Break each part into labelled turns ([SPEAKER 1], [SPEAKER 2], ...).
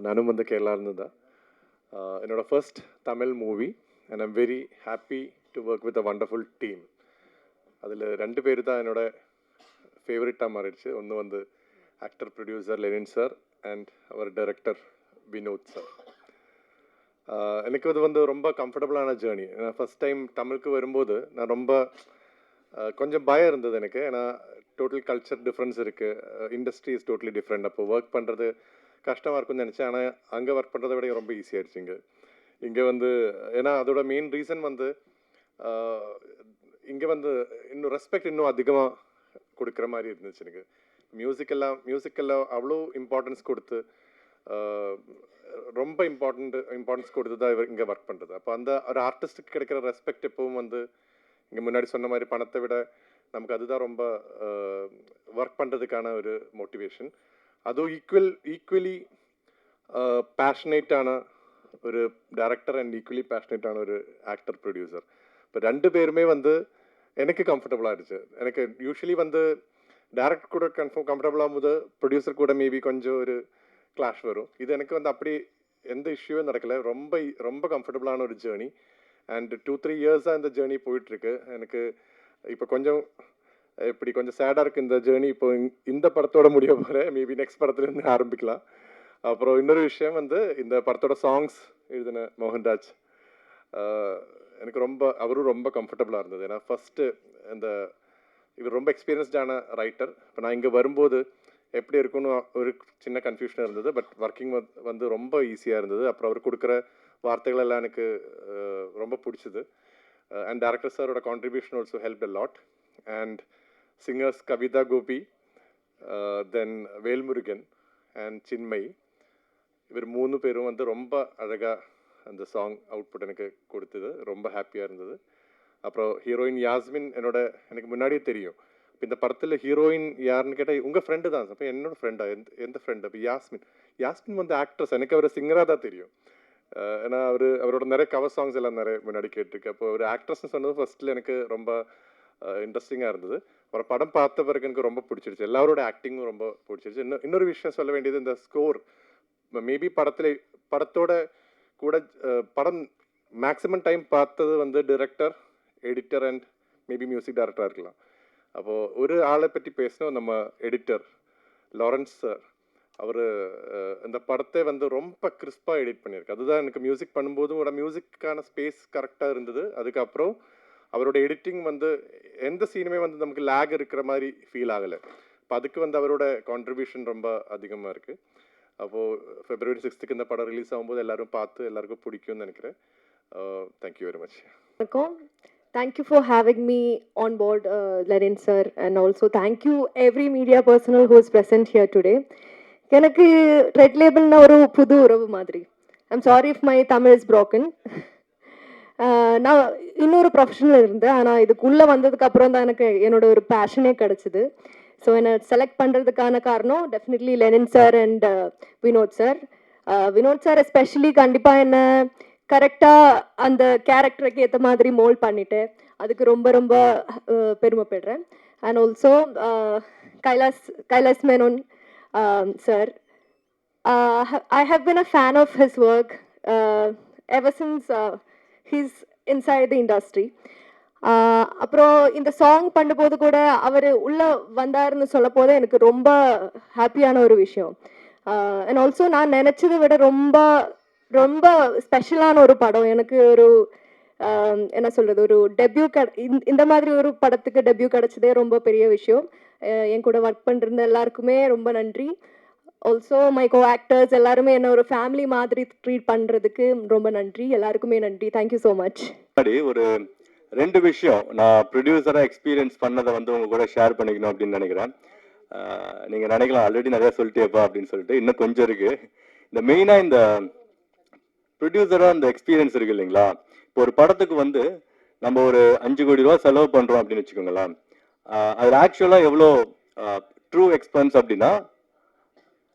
[SPEAKER 1] நானும் வந்து கேரளாவிலேருந்து தான். என்னோட ஃபர்ஸ்ட் தமிழ் movie and I'm very happy to work with a wonderful team. அதில் 2 பேர் தான் என்னோட ஃபேவரட்டாக மாறிடுச்சு. ஒன்று வந்து actor producer Lenin sir and அவர் டைரக்டர் வினோத் சார். எனக்கு அது வந்து ரொம்ப கம்ஃபர்டபுளான ஜேர்னி. நான் ஃபஸ்ட் டைம் தமிழுக்கு வரும்போது நான் ரொம்ப கொஞ்சம் பயம் இருந்தது எனக்கு. ஏன்னா டோட்டல் கல்ச்சர் டிஃப்ரென்ஸ் இருக்குது, இண்டஸ்ட்ரி இஸ் டோட்டலி டிஃப்ரெண்ட். அப்போ ஒர்க் பண்ணுறது கஷ்டமாக இருக்கும்னு நினச்சேன். ஆனால் அங்கே ஒர்க் பண்ணுறதை விட ரொம்ப ஈஸியாகிடுச்சு இங்கே வந்து. ஏன்னா அதோட மெயின் ரீசன் வந்து இங்கே வந்து இன்னும் ரெஸ்பெக்ட் இன்னும் அதிகமாக கொடுக்குற மாதிரி இருந்துச்சு எனக்கு. மியூசிக்கெல்லாம் அவ்வளோ இம்பார்ட்டன்ஸ் கொடுத்து ரொம்ப இம்பார்ட்டன்ஸ் கொடுத்து தான் இங்கே ஒர்க் பண்ணுறது. அப்போ அந்த ஒரு ஆர்டிஸ்ட்டுக்கு கிடைக்கிற ரெஸ்பெக்ட் எப்பவும் வந்து இங்கே முன்னாடி சொன்ன மாதிரி பணத்தை விட நமக்கு அதுதான் ரொம்ப ஒர்க் பண்ணுறதுக்கான ஒரு மோட்டிவேஷன். அதுவும் ஈக்குவலி பேஷனேட்டான ஒரு டைரக்டர் அண்ட் ஈக்குவலி பேஷனேட்டான ஒரு ஆக்டர் ப்ரொடியூசர். இப்போ 2 பேருமே வந்து எனக்கு கம்ஃபர்டபுளாக இருந்துச்சு. எனக்கு யூஸ்வலி வந்து டேரக்டர் கூட கம்ஃபர்டபுள் ஆகும்போது ப்ரொடியூசர் கூட மேபி கொஞ்சம் ஒரு கிளாஷ் வரும். இது எனக்கு வந்து அப்படி எந்த இஷ்யூவும் நடக்கலை. ரொம்ப கம்ஃபர்டபுளான ஒரு ஜேர்னி. அண்ட் 2-3 இயர்ஸாக இந்த ஜேர்னி போயிட்டுருக்கு. எனக்கு இப்போ கொஞ்சம் கொஞ்சம் சேடாக இருக்குது இந்த ஜேர்னி. இப்போ இந்த படத்தோட முடிய போகிறேன். மேபி நெக்ஸ்ட் படத்துலேருந்து ஆரம்பிக்கலாம். அப்புறம் இன்னொரு விஷயம் வந்து இந்த படத்தோட சாங்ஸ் எழுதின மோகன்ராஜ், எனக்கு அவரும் ரொம்ப கம்ஃபர்டபுளாக இருந்தது. ஏன்னா ஃபஸ்ட்டு இவர் ரொம்ப எக்ஸ்பீரியன்ஸ்டான ரைட்டர். இப்போ நான் இங்கே வரும்போது எப்படி இருக்குன்னு ஒரு சின்ன கன்ஃபியூஷனாக இருந்தது. பட் ஒர்க்கிங் வந்து ரொம்ப ஈஸியாக இருந்தது. அப்புறம் அவர் கொடுக்குற வார்த்தைகள் எல்லாம் எனக்கு ரொம்ப பிடிச்சிது. அண்ட் டைரக்டர் சாரோட contribution also help a lot. And singers Kavitha Gopi, then Velmurugan and Chinmayi, இவர் 3 பேரும் வந்து ரொம்ப அழகாக அந்த சாங் அவுட்புட் எனக்கு கொடுத்தது. ரொம்ப ஹாப்பியாக இருந்தது. அப்புறம் ஹீரோயின் யாஸ்மின் எனக்கு முன்னாடியே தெரியும். இப்போ இந்த படத்தில் ஹீரோயின் யாருன்னு கேட்டால் உங்கள் ஃப்ரெண்டு தான். அப்போ என்னோட ஃப்ரெண்டா? எந்த ஃப்ரெண்டு? அப்போ யாஸ்மின் வந்து ஆக்ட்ரஸ். எனக்கு அவர் சிங்கராக தான் தெரியும். ஏன்னா அவரோட நிறைய கவர் சாங்ஸ் எல்லாம் நிறைய முன்னாடி கேட்டிருக்கு. அப்போ ஒரு ஆக்ட்ரஸ்ன்னு சொன்னது ஃபர்ஸ்ட்டில் எனக்கு ரொம்ப இன்ட்ரெஸ்டிங்காக இருந்தது. அப்புறம் படம் பார்த்த பிறகு எனக்கு ரொம்ப பிடிச்சிருச்சு. எல்லாரோட ஆக்டிங்கும் ரொம்ப பிடிச்சிருச்சு. இன்னொரு விஷயம் சொல்ல வேண்டியது, இந்த ஸ்கோர் மேபி படத்தோட கூட படம் மேக்ஸிமம் டைம் பார்த்தது வந்து director, editor and maybe music டைரக்டராக இருக்கலாம். அப்போது ஒரு ஆளை பற்றி பேசணும், நம்ம எடிட்டர் லாரன்ஸ் சார். அவர் இந்த படத்தை வந்து ரொம்ப கிறிஸ்பாக எடிட் பண்ணியிருக்கு. அதுதான் எனக்கு மியூசிக் பண்ணும்போதும் மியூசிக்கான ஸ்பேஸ் கரெக்டாக இருந்தது. அதுக்கப்புறம் அவரோட எடிட்டிங் வந்து எந்த சீனுமே வந்து நமக்கு லேக் இருக்கிற மாதிரி ஃபீல் ஆகலை. இப்போ அதுக்கு வந்து அவரோட கான்ட்ரிபியூஷன் ரொம்ப அதிகமாக இருக்குது. அப்போது February 6th இந்த படம் ரிலீஸ் ஆகும்போது எல்லாரும் பார்த்து எல்லாருக்கும் பிடிக்கும்னு நினைக்கிறேன். Thank you very much.
[SPEAKER 2] வணக்கம். Thank you for having me on board, Lenin sir, and also thank you every media personnel who is present here today. எனக்கு ரெட் லேபிள்னா ஒரு புது உறவு மாதிரி. I'm sorry if my Tamil is broken. நான் இன்னொரு professional இருந்தேன். ஆனால் இதுக்குள்ளே வந்ததுக்கு அப்புறம் தான் எனக்கு என்னோட ஒரு பேஷனே கிடச்சிது. ஸோ என்னை செலக்ட் பண்ணுறதுக்கான காரணம் definitely Lenin sir and Vinoth sir. Vinoth sir especially கண்டிப்பாக என்ன கரெக்டாக அந்த கேரக்டருக்கு ஏற்ற மாதிரி மோல்ட் பண்ணிட்டு அதுக்கு ரொம்ப பெருமைப்படுறேன். And also Kailash Menon sir. I have been a fan of his work ever since he's inside the industry. அப்புறம் இந்த சாங் பண்ணும்போது கூட அவர் உள்ளே வந்தாருன்னு சொல்ல போது எனக்கு ரொம்ப ஹாப்பியான ஒரு விஷயம். அண்ட் ஆல்சோ நான் நினச்சதை விட ரொம்ப ஸ்பெஷலான ஒரு படம். எனக்கு ஒரு என்ன சொல்கிறது, ஒரு டெபியூ இந்த மாதிரி ஒரு படத்துக்கு டெபியூ கிடச்சதே ரொம்ப பெரிய விஷயம். என் கூட ஒர்க் பண்ணிருந்த எல்லாருக்குமே ரொம்ப நன்றி. ஆல்சோ மை கோ ஆக்டர்ஸ் எல்லாருமே என்ன ஒரு ஃபேமிலி மாதிரி ட்ரீட் பண்ணுறதுக்கு ரொம்ப நன்றி. எல்லாருக்குமே நன்றி. Thank you so much.
[SPEAKER 3] ஒரு 2 விஷயம் நான் ப்ரொடியூசராக எக்ஸ்பீரியன்ஸ் பண்ணதை வந்து உங்க கூட ஷேர் பண்ணிக்கணும் அப்படின்னு நினைக்கிறேன். நீங்கள் நினைக்கலாம் ஆல்ரெடி நிறையா சொல்லிட்டேப்பா அப்படின்னு சொல்லிட்டு. இன்னும் கொஞ்சம் இருக்குது. இந்த மெயினாக இந்த ப்ரொடியூசராக இந்த எக்ஸ்பீரியன்ஸ் இருக்குது இல்லைங்களா. இப்போ ஒரு படத்துக்கு வந்து நம்ம ஒரு 5 கோடி ரூபா செலவு பண்ணுறோம் அப்படின்னு வச்சுக்கோங்களேன். அதில் ஆக்சுவலாக எவ்வளோ ட்ரூ எக்ஸ்பென்ஸ் அப்படின்னா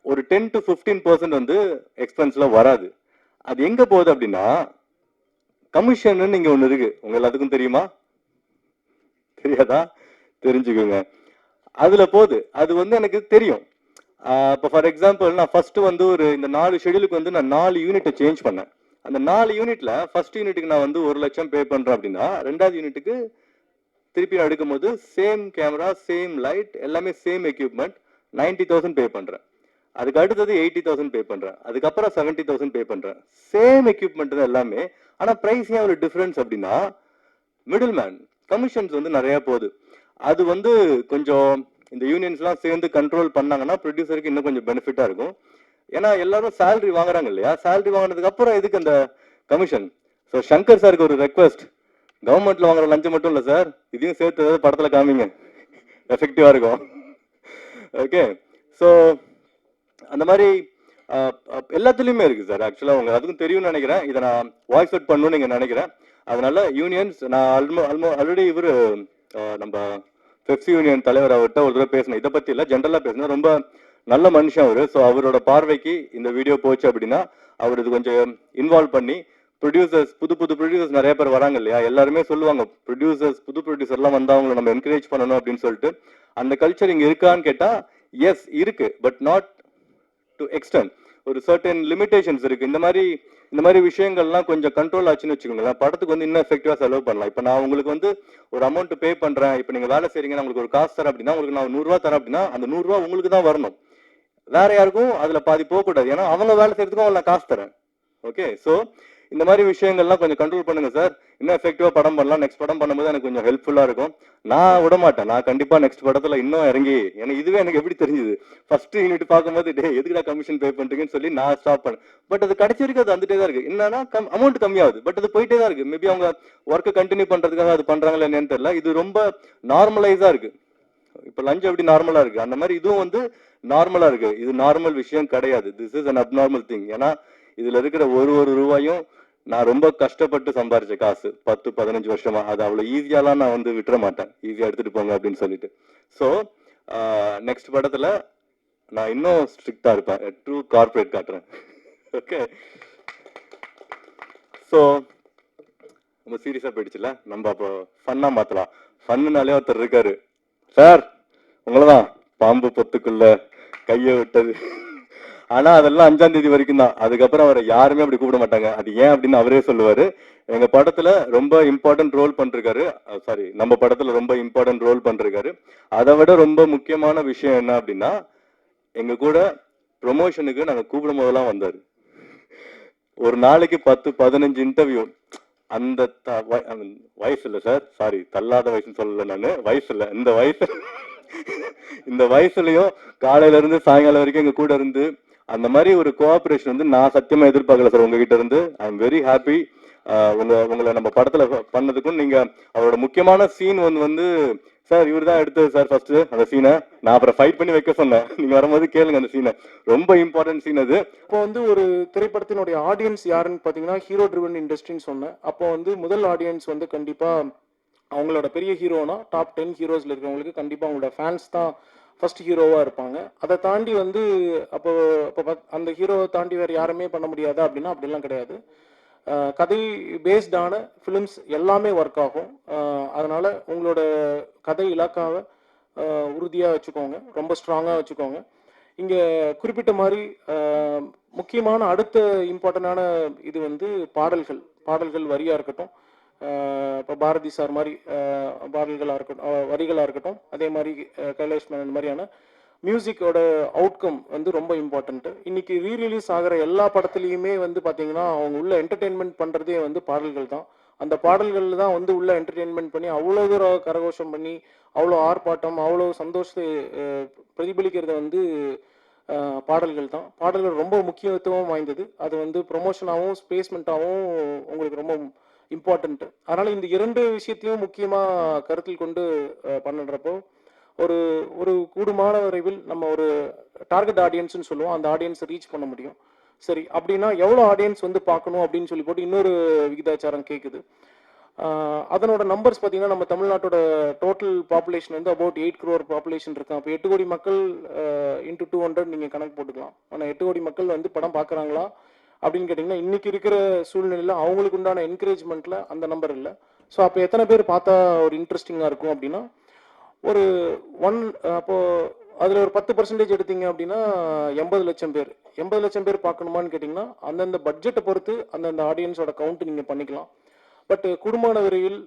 [SPEAKER 3] ஒரு 10 to 15% வந்து எக்ஸ்பென்ஸில் வராது. அது எங்கே போகுது அப்படின்னா கமிஷன் இங்கே ஒன்று இருக்குது. உங்கள் எல்லாத்துக்கும் தெரியுமா? தெரியாதா? தெரிஞ்சுக்கோங்க. அதில் போகுது. அது வந்து எனக்கு தெரியும். இப்போ ஃபார் எக்ஸாம்பிள் நான் ஃபர்ஸ்ட் வந்து இந்த 4 ஷெடியூலுக்கு வந்து நான் 4 யூனிட்டை சேஞ்ச் பண்ணேன். அந்த 4 யூனிட்ல ஃபர்ஸ்ட் யூனிட்டுக்கு நான் வந்து 1 லட்சம் பே பண்றேன் அப்படின்னா, 2வது யூனிட்டுக்கு திருப்பி நான் எடுக்கும்போது சேம் கேமரா, சேம் லைட், எல்லாமே சேம் எக்யூப்மெண்ட் 90,000 பே பண்றேன். அதுக்கு அடுத்தது 80,000 பே பண்றேன். அதுக்கப்புறம் 70,000 பே பண்றேன். சேம் எக்யூப்மெண்ட் தான் எல்லாமே. ஆனா பிரைஸ் ஏன் ஒரு டிஃபரன்ஸ் அப்படின்னா, மிடில் மேன் கமிஷன்ஸ் வந்து நிறைய போகுது. அது வந்து கொஞ்சம் இந்த யூனியன்ஸ்லாம் சேர்ந்து கண்ட்ரோல் பண்ணாங்கன்னா ப்ரொடியூசருக்கு இன்னும் கொஞ்சம் பெனிஃபிட்டா இருக்கும். ஏன்னா எல்லாரும் சேலரி வாங்குறாங்க இல்லையா? சேலரி வாங்கினதுக்கு அப்புறம் எதுக்கு அந்த கமிஷன்? ஸோ சங்கர் சாருக்கு ஒரு ரெக்வஸ்ட், கவர்மெண்ட்ல வாங்குற லஞ்சம் மட்டும் இல்லை சார், இதையும் சேர்த்து ஏதாவது படத்துல காமிங்க, எஃபெக்டிவா இருக்கும். ஓகே, ஸோ அந்த மாதிரி எல்லாத்துலயுமே இருக்கு சார். ஆக்சுவலா உங்க அதுக்கும் தெரியும்னு நினைக்கிறேன். இதை நான் வாய்ஸ் அவுட் பண்ணணும்னு நீங்க நினைக்கிறேன். அதனால யூனியன்ஸ் நான் ஆல்ரெடி இவரு நம்ம பெப்சி யூனியன் தலைவர் அவர்கிட்ட ஒரு தடவை பேசினேன். இதை பத்தி இல்ல, ஜென்ரலா பேசினேன். ரொம்ப நல்ல மனுஷன் அவரு. ஸோ அவரோட பார்வைக்கு இந்த வீடியோ போச்சு அப்படின்னா அவர் இது கொஞ்சம் இன்வால்வ் பண்ணி ப்ரொடியூசர்ஸ், புது ப்ரொடியூசர்ஸ் நிறைய பேர் வராங்க இல்லையா? எல்லாருமே சொல்லுவாங்க ப்ரொடியூசர்ஸ், புது ப்ரொடியூசர்லாம் வந்து அவங்களை நம்ம என்கரேஜ் பண்ணணும் அப்படின்னு சொல்லிட்டு. அந்த கல்ச்சர் இங்க இருக்கான்னு கேட்டா எஸ் இருக்கு, பட் நாட் டு எக்ஸ்டென்ட். ஒரு சர்டன் லிமிடேஷன்ஸ் இருக்கு. இந்த மாதிரி விஷயங்கள்லாம் கொஞ்சம் கண்ட்ரோல் ஆச்சுன்னு வச்சுக்கோங்களேன், படத்துக்கு வந்து இன்னும் எஃபெக்டிவா செலவு பண்ணலாம். இப்போ நான் உங்களுக்கு வந்து ஒரு அமௌண்ட் பே பண்றேன், இப்போ நீங்க வேலை செய்றீங்கன்னா உங்களுக்கு ஒரு காசு தரேன் அப்படின்னா, உங்களுக்கு நான் 100 ரூபா தரேன் அப்படின்னா அந்த 100 ரூபா உங்களுக்கு தான் வரணும், வேற யாருக்கும் அதுல பாதி போகக்கூடாது. ஏன்னா அவங்க வேலை செய்யறதுக்கும் அவங்க நான் காசு தரேன். ஓகே, ஸோ இந்த மாதிரி விஷயங்கள்லாம் கொஞ்சம் கண்ட்ரோல் பண்ணுங்க சார். இன்னும் எஃபெக்டிவா படம் பண்ணலாம். நெக்ஸ்ட் படம் பண்ணும்போது எனக்கு கொஞ்சம் ஹெல்ப்ஃபுல்லா இருக்கும். நான் விட மாட்டேன். நான் கண்டிப்பா நெக்ஸ்ட் படத்துல இன்னும் இறங்கி, ஏன்னா இதுவே எனக்கு எப்படி தெரிஞ்சுது, ஃபர்ஸ்ட் யூனிட் பார்க்கும்போது டே எதுக்குடா கமிஷன் பே பண்றீங்கன்னு சொல்லி நான் ஸ்டாப் பண்ணேன். பட் அது கடைசி வரைக்கும் அது வந்துட்டே தான் இருக்கு. என்னன்னா அமௌண்ட் கம்மியாகுது, பட் அது போயிட்டே தான் இருக்கு. மேபி அவங்க ஒர்க்கை கண்டினியூ பண்றதுக்காக அது பண்றாங்களா என்னன்னு தெரியல. இது ரொம்ப நார்மலைஸா இருக்கு. இப்ப லஞ்ச் எப்படி நார்மலா இருக்கு, அந்த மாதிரி இதுவும் வந்து நார்மலா இருக்கு. இது நார்மல் விஷயம் கிடையாது. This is an abnormal thing. ஏன்னா இதுல இருக்கிற ஒரு ரூபாயும் நான் ரொம்ப கஷ்டப்பட்டு சம்பாரிச்ச காசு 10-15 வருஷமா. அது அவ்வளவு ஈஸியாலாம் நான் வந்து விட்டுற மாட்டேன், ஈஸியா எடுத்துட்டு போங்க அப்படின்னு சொல்லிட்டு. ஸோ நெக்ஸ்ட் படத்துல நான் இன்னும் ஸ்ட்ரிக்டா இருப்பேன், ட்ரூ கார்பரேட் காட்டுறேன். ஓகே, ஸோ ரொம்ப சீரியஸா போயிடுச்சுல, நம்ம அப்போ ஃபன்னா மாத்தலாம். ஃபன்னுனாலே ஒருத்தர் இருக்காரு சார், உங்களதான் பாம்பு பொத்துக்குள்ள கைய விட்டது. ஆனா அதெல்லாம் 5ஆம் தேதி வரைக்கும் தான். அதுக்கப்புறம் அவரை யாருமே அப்படி கூப்பிட மாட்டாங்க. அது ஏன் அப்படின்னு அவரே சொல்லுவாரு. எங்க படத்துல ரொம்ப இம்பார்ட்டன்ட் ரோல் பண்றாரு. சாரி, நம்ம படத்துல ரொம்ப இம்பார்ட்டன்ட் ரோல் பண்றாரு. அதை விட ரொம்ப முக்கியமான விஷயம் என்ன அப்படின்னா, எங்க கூட ப்ரொமோஷனுக்கு நாங்க கூப்பிடும் போதெல்லாம் வந்தாரு. ஒரு நாளைக்கு 10-15 இன்டர்வியூ. அந்த வயசு இல்ல சார், சாரி, தள்ளாத வயசுன்னு சொல்லல நானு, வயசு இல்ல, இந்த வயசுலயும் காலையில இருந்து சாயங்காலம் வரைக்கும் எங்க கூட இருந்து அந்த மாதிரி ஒரு கோஆபரேஷன் வந்து நான் சத்தியமா எதிர்பார்க்கல சார் உங்ககிட்ட இருந்து. I am very happy. உங்களை நம்ம படத்துல பண்ணதுக்கும். நீங்க அவரோட முக்கியமான சீன் வந்து சார் இவர் தான் எடுத்தது சார் ஃபர்ஸ்ட் அந்த சீனை. நான் அப்புறம் ஃபைட் பண்ணி வைக்க சொன்னேன், நீங்க வரும்போது கேளுங்க அந்த சீனை. ரொம்ப இம்பார்ட்டன்ட் சீன் அது.
[SPEAKER 4] இப்போ வந்து ஒரு திரைப்படத்தினுடைய ஆடியன்ஸ் யாருன்னு பார்த்தீங்கன்னா ஹீரோ ட்ரிவன் இண்டஸ்ட்ரின்னு சொன்னேன். அப்போ வந்து முதல் ஆடியன்ஸ் வந்து கண்டிப்பா அவங்களோட பெரிய ஹீரோனா டாப் 10 ஹீரோஸ்ல இருக்கிறவங்களுக்கு கண்டிப்பா அவங்களோட ஃபேன்ஸ் தான் ஃபர்ஸ்ட் ஹீரோவா இருப்பாங்க. அதை தாண்டி வந்து அப்போ அந்த ஹீரோவை தாண்டி வேற யாருமே பண்ண முடியாதா அப்படின்னா அப்படிலாம் கிடையாது. கதை பேஸ்டான ஃபிலிம்ஸ் எல்லாமே ஒர்க் ஆகும். அதனால உங்களோட கதை இலாக்காவை உறுதியாக வச்சுக்கோங்க, ரொம்ப ஸ்ட்ராங்காக வச்சுக்கோங்க. இங்கே குறிப்பிட்ட மாதிரி முக்கியமான அடுத்த இம்பார்ட்டண்டான இது வந்து பாடல்கள் வரியாக இருக்கட்டும். இப்போ பாரதி சார் மாதிரி பாடல்களாக இருக்கட்டும், வரிகளாக இருக்கட்டும். அதே மாதிரி கைலாஷ் மேனன் மாதிரியான மியூசிக்கோட அவுட்கம் வந்து ரொம்ப இம்பார்ட்டன்ட்டு. இன்னைக்கு ரீரிலீஸ் ஆகிற எல்லா படத்துலையுமே வந்து பார்த்தீங்கன்னா அவங்க உள்ள என்டர்டெயின்மெண்ட் பண்ணுறதே வந்து பாடல்கள் தான். அந்த பாடல்கள் தான் வந்து உள்ள என்டர்டெயின்மெண்ட் பண்ணி அவ்வளோ தூரம் கரகோஷம் பண்ணி அவ்வளோ ஆர்ப்பாட்டம் அவ்வளோ சந்தோஷத்தை பிரதிபலிக்கிறது வந்து பாடல்கள் தான். பாடல்கள் ரொம்ப முக்கியத்துவம் வாய்ந்தது. அது வந்து ப்ரொமோஷனாகவும் ஸ்பேஸ்மெண்ட்டாகவும் உங்களுக்கு ரொம்ப இம்பார்ட்டன்ட். அதனால இந்த 2 விஷயத்தையும் முக்கியமா கருத்தில் கொண்டு பண்ணுறப்போ ஒரு கூடுமான விரைவில் நம்ம ஒரு டார்கெட் ஆடியன்ஸ்னு சொல்லுவோம், அந்த ஆடியன்ஸை ரீச் பண்ண முடியும். சரி, அப்படின்னா எவ்வளோ ஆடியன்ஸ் வந்து பார்க்கணும் அப்படின்னு சொல்லி போட்டு இன்னொரு விகிதாச்சாரம் கேட்குது. அதனோட நம்பர்ஸ் பார்த்தீங்கன்னா நம்ம தமிழ்நாட்டோட டோட்டல் பாப்புலேஷன் வந்து அபவுட் 8 crore பாப்புலேஷன் இருக்கு. அப்போ 8 கோடி மக்கள் இன்ட்டு 200 நீங்கள் கணக்கு போட்டுக்கலாம். ஆனால் 8 கோடி மக்கள் வந்து படம் பார்க்குறாங்களா அப்படின்னு கேட்டிங்கன்னா இன்னைக்கு இருக்கிற சூழ்நிலையில் அவங்களுக்கு உண்டான என்கரேஜ்மெண்ட்டில் அந்த நம்பர் இல்லை. ஸோ அப்போ எத்தனை பேர் பார்த்தா ஒரு இன்ட்ரெஸ்டிங்காக இருக்கும் அப்படின்னா ஒரு அப்போது அதில் ஒரு 10% எடுத்தீங்க அப்படின்னா 80 லட்சம் பேர். 80 லட்சம் பேர் பார்க்கணுமான்னு கேட்டிங்கன்னா அந்தந்த பட்ஜெட்டை பொறுத்து அந்தந்த ஆடியன்ஸோட கவுண்ட் நீங்கள் பண்ணிக்கலாம். பட் குடும்பமான விரைவில்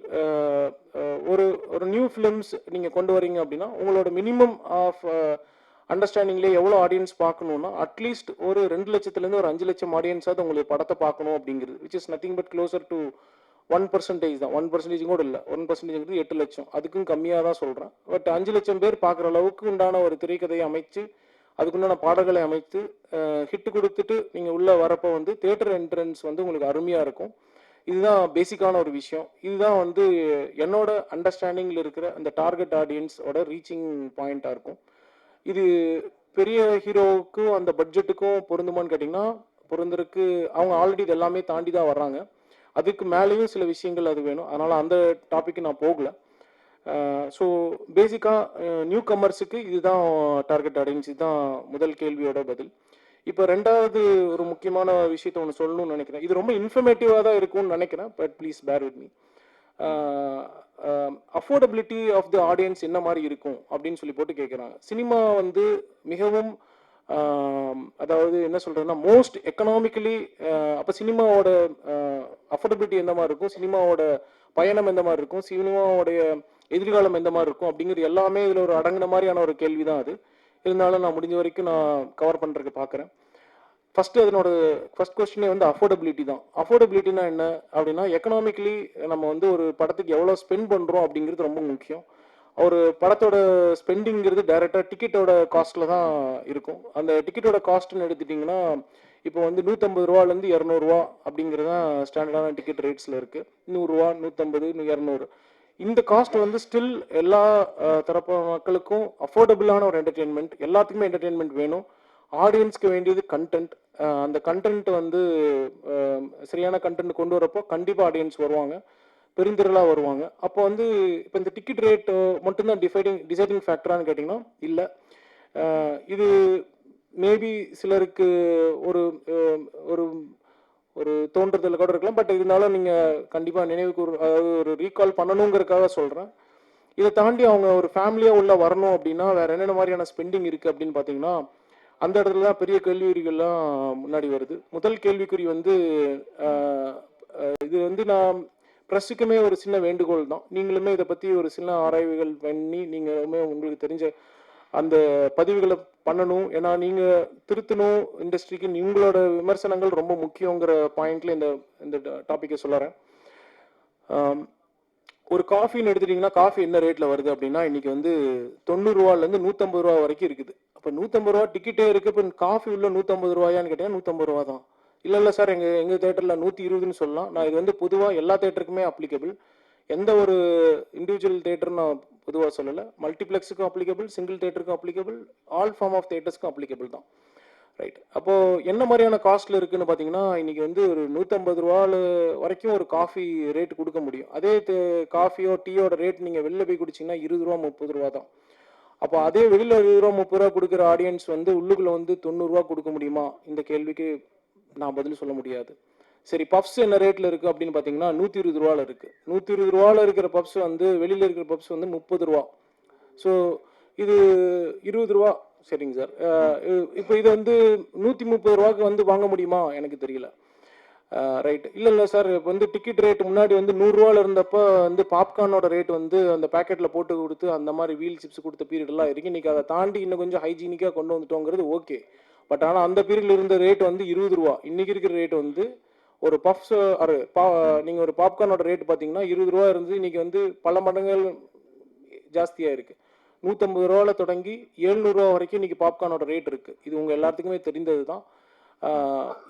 [SPEAKER 4] ஒரு ஒரு நியூ ஃபிலிம்ஸ் நீங்கள் கொண்டு வரீங்க அப்படின்னா உங்களோட மினிமம் ஆஃப் அண்டர்ஸ்டாண்டிங்லேயே எவ்வளோ ஆடியன்ஸ் பார்க்கணுன்னா அட்லீஸ்ட் ஒரு 2 லட்சத்துலேருந்து ஒரு 5 லட்சம் ஆடியன்ஸாவது உங்களுக்கு படத்தை பார்க்கணும் அப்படிங்கிறது, which is nothing but closer to 1% தான். 1% கூட இல்லை, 1% 8 லட்சம், அதுக்கும் கம்மியாக தான் சொல்கிறேன். பட் 5 லட்சம் பேர் பார்க்குற அளவுக்கு உண்டான ஒரு திரைக்கதையை அமைச்சு அதுக்குண்டான பாடல்களை அமைத்து ஹிட் கொடுத்துட்டு நீங்கள் உள்ளே வரப்போ வந்து தியேட்டர் என்ட்ரன்ஸ் வந்து உங்களுக்கு அருமையாக இருக்கும். இதுதான் பேசிக்கான ஒரு விஷயம். இதுதான் வந்து என்னோட அண்டர்ஸ்டாண்டிங்கில் இருக்கிற அந்த டார்கெட் ஆடியன்ஸோட ரீச்சிங் பாயிண்ட்டாக இருக்கும். இது பெரிய ஹீரோவுக்கும் அந்த பட்ஜெட்டுக்கும் பொருந்துமான்னு கேட்டிங்கன்னா பொருந்தருக்கு அவங்க ஆல்ரெடி இது எல்லாமே தாண்டி தான் வர்றாங்க. அதுக்கு மேலேயும் சில விஷயங்கள் அது வேணும். அதனால் அந்த டாப்பிக்கு நான் போகல. ஸோ பேசிக்காக நியூ கமர்ஸுக்கு இதுதான் டார்கெட் ஆடியன்ஸ். இதுதான் முதல் கேள்வியோட பதில். இப்போ ரெண்டாவது ஒரு முக்கியமான விஷயத்த ஒன்று சொல்லணும்னு நினைக்கிறேன். இது ரொம்ப இன்ஃபர்மேட்டிவாக தான் இருக்கும்னு நினைக்கிறேன். But please bear with me. Affordability of the audience என்ன மாதிரி இருக்கும் அப்படின்னு சொல்லி போட்டு கேட்குறாங்க. சினிமா வந்து மிகவும் அதாவது என்ன சொல்கிறதுன்னா மோஸ்ட் எக்கனாமிக்கலி, அப்போ சினிமாவோட அஃபோர்டபிலிட்டி எந்த மாதிரி இருக்கும், சினிமாவோட பயணம் எந்த மாதிரி இருக்கும், சினிமாவோடைய எதிர்காலம் எந்த மாதிரி இருக்கும் அப்படிங்கிறது எல்லாமே இதில் ஒரு அடங்கின மாதிரியான ஒரு கேள்வி தான் அது. இருந்தாலும் நான் முடிஞ்ச வரைக்கும் நான் கவர் பண்ணுறதுக்கு பார்க்குறேன். ஃபஸ்ட்டு அதனோட ஃபஸ்ட் கொஸ்டினே வந்து அஃபோர்டபிலிட்டி தான். அஃபோர்டபிலிட்டினா என்ன அப்படின்னா எக்கனாமிக்கலி நம்ம வந்து ஒரு படத்துக்கு எவ்வளோ ஸ்பெண்ட் பண்ணுறோம் அப்படிங்கிறது ரொம்ப முக்கியம். ஒரு படத்தோட ஸ்பெண்டிங்கிறது டைரெக்டாக டிக்கெட்டோட காஸ்ட்டில் தான் இருக்கும். அந்த டிக்கெட்டோட காஸ்ட்னு எடுத்துட்டிங்கன்னா இப்போ வந்து 150 ரூபாலேருந்து 200 ரூபா அப்படிங்கிறது தான் ஸ்டாண்டர்டான டிக்கெட் ரேட்ஸில் இருக்குது. 100 ரூபா, 150, 200. இந்த காஸ்ட் வந்து ஸ்டில் எல்லா தரப்பு மக்களுக்கும் அஃபோர்டபுளான ஒரு என்டர்டெயின்மெண்ட். எல்லாத்துக்குமே என்டர்டெயின்மெண்ட் வேணும். ஆடியன்ஸ்க்கு வேண்டியது கண்டென்ட். அந்த கண்டென்ட் வந்து சரியான கண்டென்ட் கொண்டு வரப்போ கண்டிப்பாக ஆடியன்ஸ் வருவாங்க, பெருந்திரளாக வருவாங்க. அப்போ வந்து இப்போ இந்த டிக்கெட் ரேட் மட்டும்தான் டிசைடிங் ஃபேக்டரானு கேட்டிங்கன்னா இல்லை. இது மேபி சிலருக்கு ஒரு ஒரு ஒரு தோன்றதில் கூட இருக்கலாம். பட் இருந்தாலும் நீங்கள் கண்டிப்பாக நினைவுக்கு அதாவது ஒரு ரீகால் பண்ணணுங்கிறதுக்காக சொல்கிறேன். இதை தாண்டி அவங்க ஒரு ஃபேமிலியாக உள்ள வரணும் அப்படின்னா வேறு என்னென்ன மாதிரியான ஸ்பெண்டிங் இருக்குது அப்படின்னு பார்த்தீங்கன்னா அந்த இடத்துல தான் பெரிய கேள்விக்குறிகள்லாம் முன்னாடி வருது. முதல் கேள்விக்குறி வந்து இது வந்து நான் ப்ரெஸ்ஸுக்குமே ஒரு சின்ன வேண்டுகோள் தான். நீங்களுமே இதை பற்றி ஒரு சின்ன ஆராய்வுகள் பண்ணி நீங்களுமே உங்களுக்கு தெரிஞ்ச அந்த பதிவுகளை பண்ணணும். ஏன்னா நீங்கள் திருத்தணும் இண்டஸ்ட்ரிக்கு, உங்களோட விமர்சனங்கள் ரொம்ப முக்கியங்கிற பாயிண்ட்ல இந்த டாப்பிக்கை சொல்லுறேன். ஒரு காஃபின்னு எடுத்துட்டிங்கன்னா காஃபி என்ன ரேட்டில் வருது அப்படின்னா இன்றைக்கி வந்து 90 ரூபாலேருந்து 150 ரூபா வரைக்கும் இருக்குது. அப்போ 150 ரூபா டிக்கெட்டே இருக்குது. இப்போ காஃபி உள்ள 150 ரூபாயான்னு கேட்டீங்கன்னா 150 ரூபா தான். இல்லை சார் எங்கள் தேட்டரில் 120ன்னு சொல்லலாம். நான் இது வந்து பொதுவாக எல்லா தேட்டருக்குமே அப்ளிகபிள். எந்த ஒரு இண்டிவிஜுவல் தேட்டரும் நான் பொதுவாக சொல்லலை. மல்டிப்ளெக்ஸுக்கும் அப்ளிகபிள், சிங்கிள் தேட்டருக்கும் அப்ளிகபிள், ஆல் ஃபார்ம் ஆஃப் தேட்டர்ஸ்க்கும் அப்ளிகபிள் தான். ரைட். அப்போது என்ன மாதிரியான காஸ்ட்டில் இருக்குதுன்னு பார்த்தீங்கன்னா இன்றைக்கி வந்து ஒரு 150 ரூபா வரைக்கும் ஒரு காஃபி ரேட் கொடுக்க முடியும். அதே காஃபியோ டீயோட ரேட் நீங்கள் வெளில போய் குடிச்சிங்கன்னா 20 ரூபா 30 ரூபா தான். அப்போ அதே வெளியில் 20 ரூபா 30 ரூபா கொடுக்குற ஆடியன்ஸ் வந்து உள்ளுக்குள்ளே வந்து 90 ரூபா கொடுக்க முடியுமா? இந்த கேள்விக்கு நான் பதில் சொல்ல முடியாது. சரி, பப்ஸ் என்ன ரேட்டில் இருக்குது அப்படின்னு பார்த்தீங்கன்னா 120 ரூபாவில் இருக்குது. 120 ரூபாவில் இருக்கிற பப்ஸ் வந்து வெளியில் இருக்கிற பப்ஸ் வந்து 30 ரூபா. ஸோ இது 20 ரூபா. சரிங்க சார். இப்போ இது வந்து 130 ரூபாய்க்கு வந்து வாங்க முடியுமா? எனக்கு தெரியல. ரைட். இல்லை சார், இப்போ வந்து டிக்கெட் ரேட் முன்னாடி வந்து 100 ரூபாவில் இருந்தப்போ வந்து பாப்கார்னோட ரேட் வந்து அந்த பேக்கெட்டில் போட்டு கொடுத்து அந்த மாதிரி வீல் சிப்ஸ் கொடுத்த பீரியட்லாம் இருக்குது. இன்றைக்கி அதை தாண்டி இன்னும் கொஞ்சம் ஹைஜீனிக்காக கொண்டு வந்துட்டோங்கிறது ஓகே. பட் ஆனால் அந்த பீரியடில் இருந்த ரேட் வந்து 20 ரூபா. இன்றைக்கி இருக்கிற ரேட் வந்து ஒரு பஃப்ஸ் நீங்கள் ஒரு பாப்கார்னோட ரேட் பார்த்தீங்கன்னா 20 ரூபா இருந்து இன்றைக்கி வந்து பல மடங்குகள் ஜாஸ்தியாக இருக்குது. 150 ரூபாவில் தொடங்கி 700 ரூபா வரைக்கும் இன்றைக்கி பாப்கார்னோட ரேட் இருக்குது. இது உங்கள் எல்லாத்துக்குமே தெரிந்தது தான்.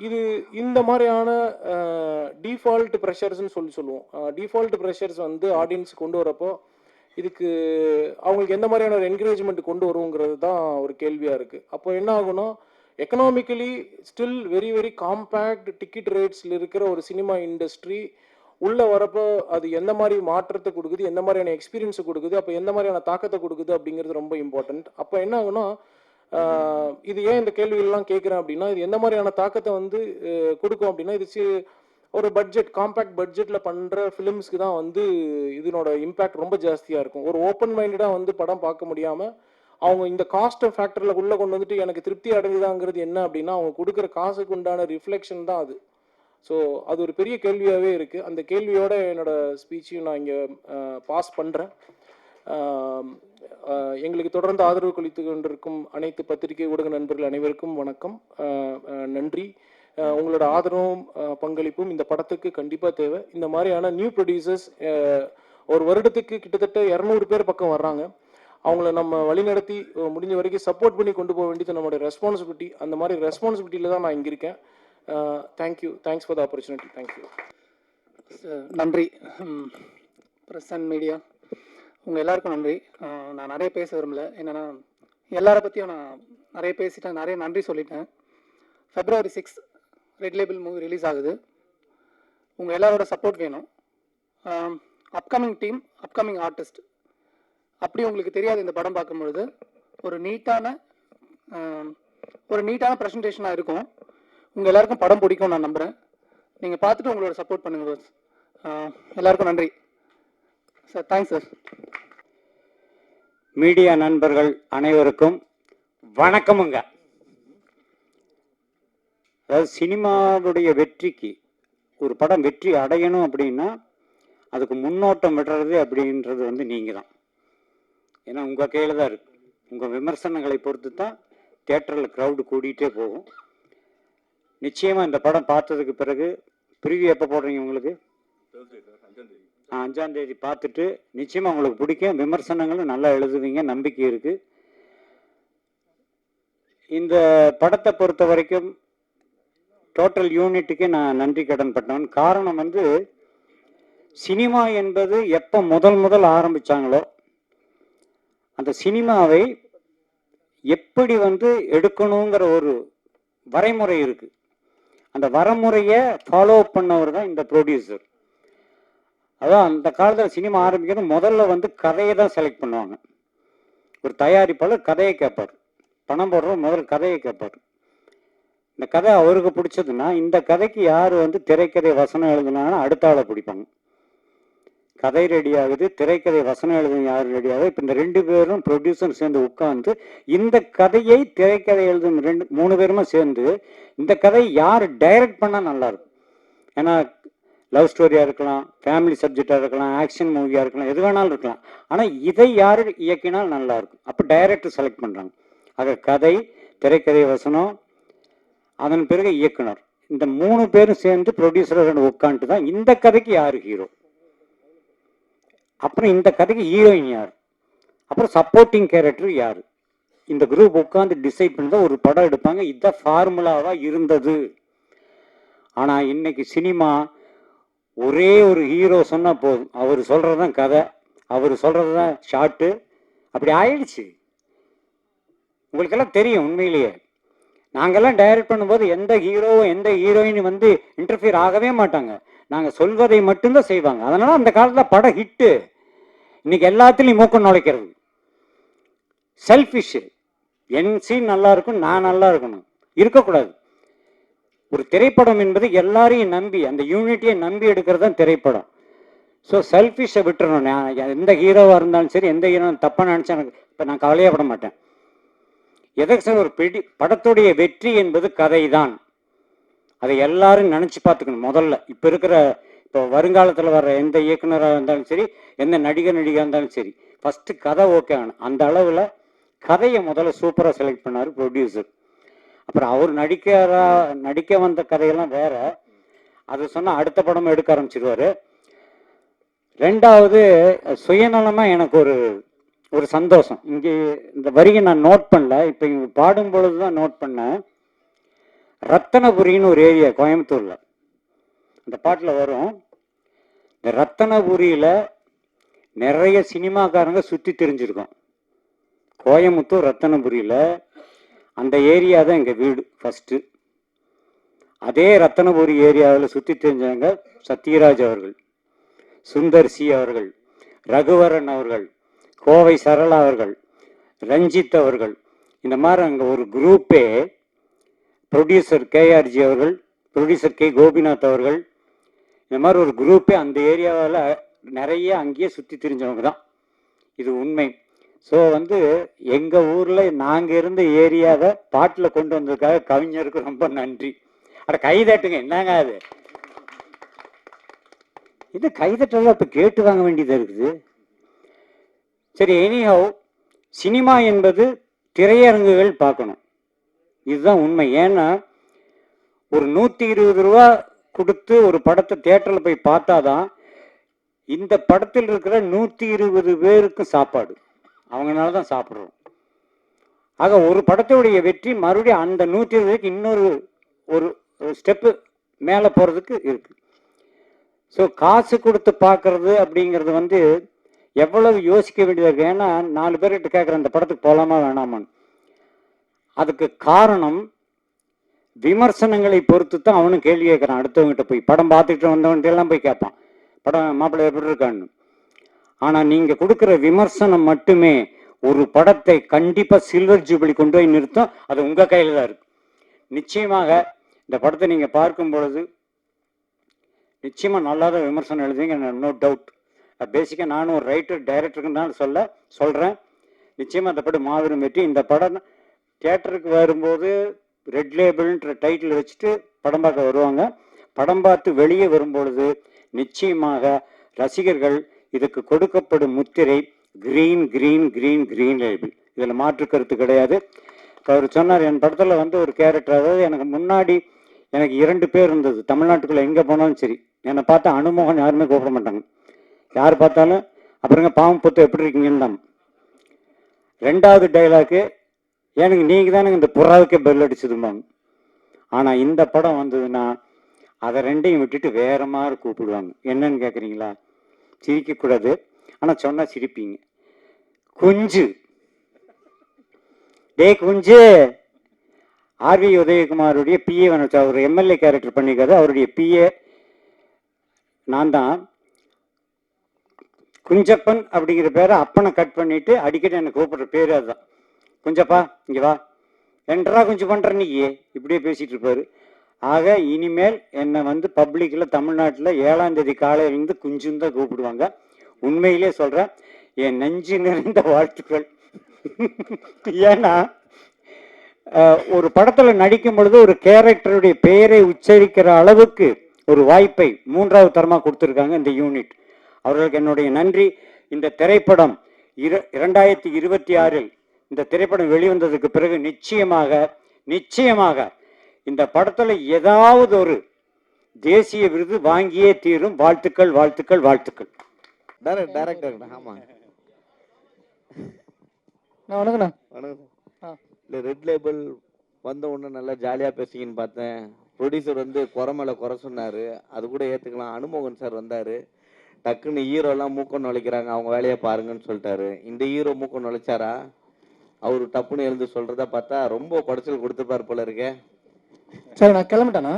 [SPEAKER 4] இது இந்த மாதிரியான டிஃபால்ட் ப்ரெஷர்ஸ்ன்னு சொல்லுவோம். டிஃபால்ட் ப்ரெஷர்ஸ் வந்து ஆடியன்ஸ் கொண்டு வரப்போ இதுக்கு அவங்களுக்கு எந்த மாதிரியான ஒரு என்கரேஜ்மெண்ட் கொண்டு வருங்கிறது தான் ஒரு கேள்வியாக இருக்குது. அப்போ என்ன ஆகும்னா economically still very very compact ticket ரேட்ஸில் இருக்கிற ஒரு சினிமா இண்டஸ்ட்ரி உள்ளே வரப்போ அது எந்த மாதிரி மாற்றத்தை கொடுக்குது, எந்த மாதிரியான எக்ஸ்பீரியன்ஸை கொடுக்குது, அப்போ எந்த மாதிரியான தாக்கத்தை கொடுக்குது அப்படிங்கிறது ரொம்ப இம்பார்ட்டண்ட். அப்போ என்ன ஆகுனா இது ஏன் இந்த கேள்விகள்லாம் கேட்குறேன் அப்படின்னா இது எந்த மாதிரியான தாக்கத்தை வந்து கொடுக்கும் அப்படின்னா இது ஒரு பட்ஜெட் காம்பேக்ட் பட்ஜெட்டில் பண்ணுற ஃபிலிம்ஸ்க்கு தான் வந்து இதனோட இம்பேக்ட் ரொம்ப ஜாஸ்தியாக இருக்கும். ஒரு ஓப்பன் மைண்டடாக வந்து படம் பார்க்க முடியாமல் அவங்க இந்த காஸ்ட் ஃபேக்டரில் உள்ளே கொண்டு வந்துட்டு எனக்கு திருப்தி அடைஞ்சுதாங்கிறது என்ன அப்படின்னா அவங்க கொடுக்குற காசுக்கு உண்டான ரிஃப்ளெக்ஷன் தான் அது. ஸோ அது ஒரு பெரிய கேள்வியாகவே இருக்குது. அந்த கேள்வியோட என்னோட ஸ்பீச்சையும் நான் இங்கே பாஸ் பண்ணுறேன். எங்களுக்கு தொடர்ந்து ஆதரவு கொடுத்து கொண்டிருக்கும் அனைத்து பத்திரிகை ஊடக நண்பர்கள் அனைவருக்கும் வணக்கம், நன்றி. உங்களோட ஆதரவும் பங்களிப்பும் இந்த படத்துக்கு கண்டிப்பாக தேவை. இந்த மாதிரியான நியூ ப்ரொடியூசர்ஸ் ஒரு வருடத்துக்கு கிட்டத்தட்ட 200 பேர் பக்கம் வர்றாங்க. அவங்கள நம்ம வழிநடத்தி முடிஞ்ச வரைக்கும் சப்போர்ட் பண்ணி கொண்டு போக வேண்டியது நம்மளோட ரெஸ்பான்சிபிலிட்டி. அந்த மாதிரி ரெஸ்பான்சிபிலிட்டியில் தான் நான் இங்கே இருக்கேன். Thank you, thanks for the opportunity. Thank you.
[SPEAKER 5] நன்றி ப்ரெஸ் அண்ட் மீடியா, உங்கள் எல்லாருக்கும் நன்றி. நான் நிறைய பேச விரும்பல, என்னென்னா எல்லாரை பற்றியும் நான் நிறைய பேசிட்டேன், நிறைய நன்றி சொல்லிட்டேன். February 6 red label movie release ஆகுது. உங்கள் எல்லாரோட சப்போர்ட் வேணும். அப்கமிங் டீம், அப்கமிங் ஆர்டிஸ்ட், அப்படி உங்களுக்கு தெரியாது இந்த படம் பார்க்கும்பொழுது ஒரு நீட்டான ப்ரெசன்டேஷனாக இருக்கும். உங்கள் எல்லாருக்கும் படம் பிடிக்கும் நான் நம்புகிறேன். நீங்கள் பார்த்துட்டு உங்களோட சப்போர்ட் பண்ணுங்கள் பாஸ். எல்லாருக்கும் நன்றி சார். Thanks sir.
[SPEAKER 6] மீடியா நண்பர்கள் அனைவருக்கும் வணக்கமுங்க. அதாவது சினிமாவுடைய வெற்றிக்கு, ஒரு படம் வெற்றி அடையணும் அப்படின்னா அதுக்கு முன்னோட்டம் விடுறது அப்படின்றது வந்து நீங்கள் தான். ஏன்னா உங்கள் கையில் தான் இருக்குது. உங்கள் விமர்சனங்களை பொறுத்து தான் தியேட்டரில் க்ரௌடு கூடிகிட்டே போகும். நிச்சயமாக இந்த படம் பார்த்ததுக்கு பிறகு ப்ரிவியூ எப்போ போடுறீங்க? உங்களுக்கு 5ஆம் தேதி பார்த்துட்டு நிச்சயமாக உங்களுக்கு பிடிக்கும். விமர்சனங்களும் நல்லா எழுதுவீங்க, நம்பிக்கை இருக்குது. இந்த படத்தை பொறுத்த வரைக்கும் டோட்டல் யூனிட்டுக்கே நான் நன்றி கடன் பட்டவன். காரணம் வந்து சினிமா என்பது எப்போ முதல் ஆரம்பித்தாங்களோ அந்த சினிமாவை எப்படி வந்து எடுக்கணுங்கிற ஒரு வரைமுறை இருக்குது. அந்த வரைமுறையை ஃபாலோ பண்ணவர் தான் இந்த ப்ரொடியூசர். அதான் அந்த காலத்தில் சினிமா ஆரம்பிக்கிறது முதல்ல வந்து கதையை தான் செலக்ட் பண்ணுவாங்க. ஒரு தயாரிப்பாளர் கதையை கேட்பார், பணம் போடுறவர் முதல் கதையை கேட்பார். இந்த கதை அவருக்கு பிடிச்சதுன்னா இந்த கதைக்கு யார் வந்து திரைக்கதை வசனம் எழுதுனாங்கன்னா அடுத்த ஆளை பிடிப்பாங்க. கதை ரெடி ஆகுது, திரைக்கதை வசனம் எழுதுன யார் ரெடி ஆகுது. இப்போ இந்த 2 பேரும் ப்ரொடியூசரும் சேர்ந்து உட்காந்து இந்த கதையை திரைக்கதை எழுதும் 3 பேருமே சேர்ந்து இந்த கதையை யார் டைரக்ட் பண்ணால் நல்லாயிருக்கும். ஏன்னா லவ் ஸ்டோரியாக இருக்கலாம், ஃபேமிலி சப்ஜெக்டாக இருக்கலாம், ஆக்ஷன் மூவியாக இருக்கலாம், எது வேணாலும் இருக்கலாம். ஆனால் இதை யார் இயக்கினால் நல்லாயிருக்கும். அப்போ டைரக்டர் செலக்ட் பண்ணுறாங்க. ஆக கதை, திரைக்கதை வசனம், அதன் பிறகு இயக்குனர், இந்த 3 பேரும் சேர்ந்து ப்ரொடியூசரோட உட்காந்துட்டு தான் இந்த கதைக்கு யார் ஹீரோ, அப்புறம் இந்த கதைக்கு ஹீரோயின் யார், அப்புறம் சப்போர்ட்டிங் கேரக்டர் யார், இந்த குரூப் உட்காந்து டிசைட் பண்ணி தான் ஒரு படம் எடுப்பாங்க. இதுதான் ஃபார்முலாவாக இருந்தது. ஆனால் இன்னைக்கு சினிமா ஒரே ஒரு ஹீரோ சொன்னால் போதும், அவர் சொல்கிறது தான் கதை, அவர் சொல்கிறது தான் ஷார்ட்டு, அப்படி ஆயிடுச்சு. உங்களுக்கெல்லாம் தெரியும். உண்மையிலேயே நாங்கள்லாம் டைரக்ட் பண்ணும்போது எந்த ஹீரோவும் எந்த ஹீரோயின் வந்து இன்டர்ஃபியர் ஆகவே மாட்டாங்க. நாங்கள் சொல்வதை மட்டும்தான் செய்வாங்க. அதனால அந்த காலத்தில் படம் ஹிட்டு. இன்னைக்கு எல்லாத்துலேயும் மூக்கம் நுழைக்கிறது, செல்ஃபிஷ். என் சீன் நல்லா இருக்கும், நான் நல்லா இருக்கணும், இருக்கக்கூடாது. ஒரு திரைப்படம் என்பது எல்லாரையும் நம்பி, அந்த யூனிட்டியை நம்பி எடுக்கிறது தான் திரைப்படம். ஸோ செல்ஃபிஷை விட்டுறணும். நான் எந்த ஹீரோவாக இருந்தாலும் சரி, எந்த ஹீரோ தப்பாக நினச்சா எனக்கு இப்போ நான் கவலையப்பட மாட்டேன். எதற்கு சார், ஒரு படத்துடைய வெற்றி என்பது கதை தான். அதை எல்லாரும் நினச்சி பார்த்துக்கணும் முதல்ல. இப்போ வருங்காலத்தில் வர்ற எந்த இயக்குனராக இருந்தாலும் சரி, எந்த நடிகராக இருந்தாலும் சரி, ஃபஸ்ட்டு கதை ஓகே ஆகணும். அந்த அளவில் கதையை முதல்ல சூப்பராக செலக்ட் பண்ணார் ப்ரொடியூசர். அப்புறம் அவர் நடிக்க வந்த கதையெல்லாம் வேற, அது சொன்னால் அடுத்த படமும் எடுக்க ஆரம்பிச்சிருவார். 2வது சுயநலமாக எனக்கு ஒரு சந்தோஷம். இங்கே இந்த வரியை நான் நோட் பண்ணல, இப்போ இங்கே பாடும் பொழுது தான் நோட் பண்ணேன். ரத்தனபுரின்னு ஒரு ஏரியா கோயம்புத்தூரில், அந்த பாட்டில் வரும். இந்த ரத்தனபுரியில் நிறைய சினிமாக்காரங்க சுற்றி தெரிஞ்சிருக்கோம். கோயம்புத்தூர் ரத்தனபுரியில் அந்த ஏரியா தான் எங்கள் வீடு ஃபஸ்ட்டு. அதே ரத்தனபுரி ஏரியாவில் சுற்றி தெரிஞ்சவங்க சத்யராஜ் அவர்கள், சுந்தர் சி அவர்கள், ரகுவரன் அவர்கள், கோவை சரளா அவர்கள், ரஞ்சித் அவர்கள், இந்த மாதிரி அங்கே ஒரு குரூப்பே, ப்ரொடியூசர் கேஆர்ஜி அவர்கள், ப்ரொடியூசர் கே கோபிநாத் அவர்கள், இந்த மாதிரி ஒரு குரூப்பே அந்த ஏரியாவில் நிறைய அங்கேயே சுற்றி தெரிஞ்சவங்க தான். இது உண்மை. ஸோ வந்து எங்கள் ஊரில் நாங்கள் இருந்த ஏரியாவை பாட்டில் கொண்டு வந்ததுக்காக கவிஞருக்கு ரொம்ப நன்றி. அட கைதட்டுங்க, என்னங்க அது? இது கைதட்டெல்லாம் இப்போ கேட்டு வாங்க வேண்டியதாக இருக்குது. சரி, எனிஹவ், சினிமா என்பது திரையரங்குகள் பார்க்கணும், இதுதான் உண்மை. ஏன்னா ஒரு 120 ரூபா கொடுத்து ஒரு படத்தை தியேட்டரில் போய் பார்த்தாதான் இந்த படத்தில் இருக்கிற 120 பேருக்கும் சாப்பாடு, அவங்களால தான் சாப்பிட்றோம். ஆக ஒரு படத்துடைய வெற்றி மறுபடியும் அந்த 120 பேருக்கு இன்னொரு ஒரு ஸ்டெப்பு மேலே போகிறதுக்கு இருக்கு. ஸோ காசு கொடுத்து பார்க்கறது அப்படிங்கிறது வந்து எவ்வளவு யோசிக்க வேண்டியதாக இருக்குது. ஏன்னா 4 பேர்கிட்ட கேட்குற அந்த படத்துக்கு போகலாமா வேணாமான்னு. அதுக்கு காரணம் விமர்சனங்களை பொறுத்து தான் அவனும் கேள்வி கேட்குறான். அடுத்தவங்ககிட்ட போய் படம் பார்த்துக்கிட்டு வந்தவன்கிட்ட எல்லாம் போய் கேட்பான், படம் மாப்பிள்ளை எப்படி இருக்கான்னு. ஆனால் நீங்கள் கொடுக்குற விமர்சனம் மட்டுமே ஒரு படத்தை கண்டிப்பாக சில்வர் ஜூபிலி கொண்டு போய் நிறுத்தும். அது உங்கள் கையில் தான் இருக்கு. நிச்சயமாக இந்த படத்தை நீங்கள் பார்க்கும் பொழுது நிச்சயமாக நல்லா தான் விமர்சனம் எழுதுவீங்க, நோ டவுட். பேசிக்காக நானும் ஒரு ரைட்டர் டைரக்டருக்கு தான் சொல்கிறேன். நிச்சயமாக அந்த படம் மாபெரும் வெற்றி. இந்த படம் தியேட்டருக்கு வரும்போது ரெட் லேபிள்ன்ற டைட்டில் வச்சுட்டு படம் பார்க்க வருவாங்க. படம் பார்த்து வெளியே வரும்பொழுது நிச்சயமாக ரசிகர்கள் இதுக்கு கொடுக்கப்படும் முத்திரை green green green green label, இதில் மாற்று கருத்து கிடையாது. இப்போ அவர் சொன்னார், என் படத்தில் வந்து ஒரு கேரக்டர், அதாவது எனக்கு முன்னாடி எனக்கு 2 பேர் இருந்தது. தமிழ்நாட்டுக்குள்ளே எங்கே போனாலும் சரி என்னை பார்த்தா அனுமோகன் யாருமே கூப்பிட மாட்டாங்க. யார் பார்த்தாலும் அப்புறங்க பாவம் பொத்து எப்படி இருக்கீங்கன்னு தான். 2வது டைலாக்கு, எனக்கு நீங்கள் தானே இந்த புறாவுக்கே பெல் அடிச்சதுமாங்க. ஆனால் இந்த படம் வந்ததுன்னா அதை 2ஐயும் விட்டுட்டு வேற மாதிரி கூப்பிடுவாங்க. என்னன்னு கேட்குறீங்களா? சிரிக்கக்கூடாது, ஆனால் சொன்னால் சிரிப்பீங்க. குஞ்சு, டே குஞ்சு. ஆர்வி உதயகுமாருடைய பிஏ ஒரு எம்எல்ஏ கேரக்டர் பண்ணிக்காது, அவருடைய பிஏ நான் தான். குஞ்சப்பன் அப்படிங்கிற பேரை அப்பனை கட் பண்ணிட்டு அடிக்கடி என்னை கூப்பிடுற பேர் அதுதான். குஞ்சப்பா இங்கே வா, என்றா கொஞ்சம் பண்ணுற நீ இப்படியே பேசிகிட்டு இருப்பார். ஆக இனிமேல் என்னை வந்து பப்ளிக்கில் தமிழ்நாட்டில் 7ஆம் தேதி காலையிலேருந்து குஞ்சுன்னு தான் கூப்பிடுவாங்க. உண்மையிலே சொல்கிறேன், என் நெஞ்சு நிறைந்த வாழ்த்துக்கள். ஏன்னா ஒரு படத்தில் நடிக்கும் பொழுது ஒரு கேரக்டருடைய பெயரை உச்சரிக்கிற அளவுக்கு ஒரு வாய்ப்பை 3வது தரமாக கொடுத்துருக்காங்க இந்த யூனிட். அவர்களுக்கு என்னுடைய நன்றி. இந்த திரைப்படம் 2026 இந்த திரைப்படம் வெளிவந்ததுக்கு பிறகு நிச்சயமாக இந்த படத்தில் ஏதாவது ஒரு தேசிய விருது வாங்கியே தீரும். வாழ்த்துக்கள் வாழ்த்துக்கள் வாழ்த்துக்கள்.
[SPEAKER 7] டைரக்டர் ஆமா
[SPEAKER 5] வணக்கண்ணா.
[SPEAKER 7] இல்லை ரெட் லேபிள் வந்த உடனே நல்லா ஜாலியாக பேசிங்கன்னு பார்த்தேன். ப்ரொடியூசர் வந்து குறை மேலே குறை சொன்னார், அது கூட ஏற்றுக்கலாம். அனுமோகன் சார் வந்தார், டக்குன்னு ஹீரோலாம் மூக்கம் நுழைக்கிறாங்க, அவங்க வேலையை பாருங்கன்னு சொல்லிட்டாரு. இந்த ஹீரோ மூக்கம் நுழைச்சாரா? அவர் டப்புன்னு எழுந்து சொல்கிறத பார்த்தா ரொம்ப குடைச்சல் கொடுத்துப்பார் போல இருக்கே.
[SPEAKER 5] சரி, நான் கிளம்பிட்டேண்ணா.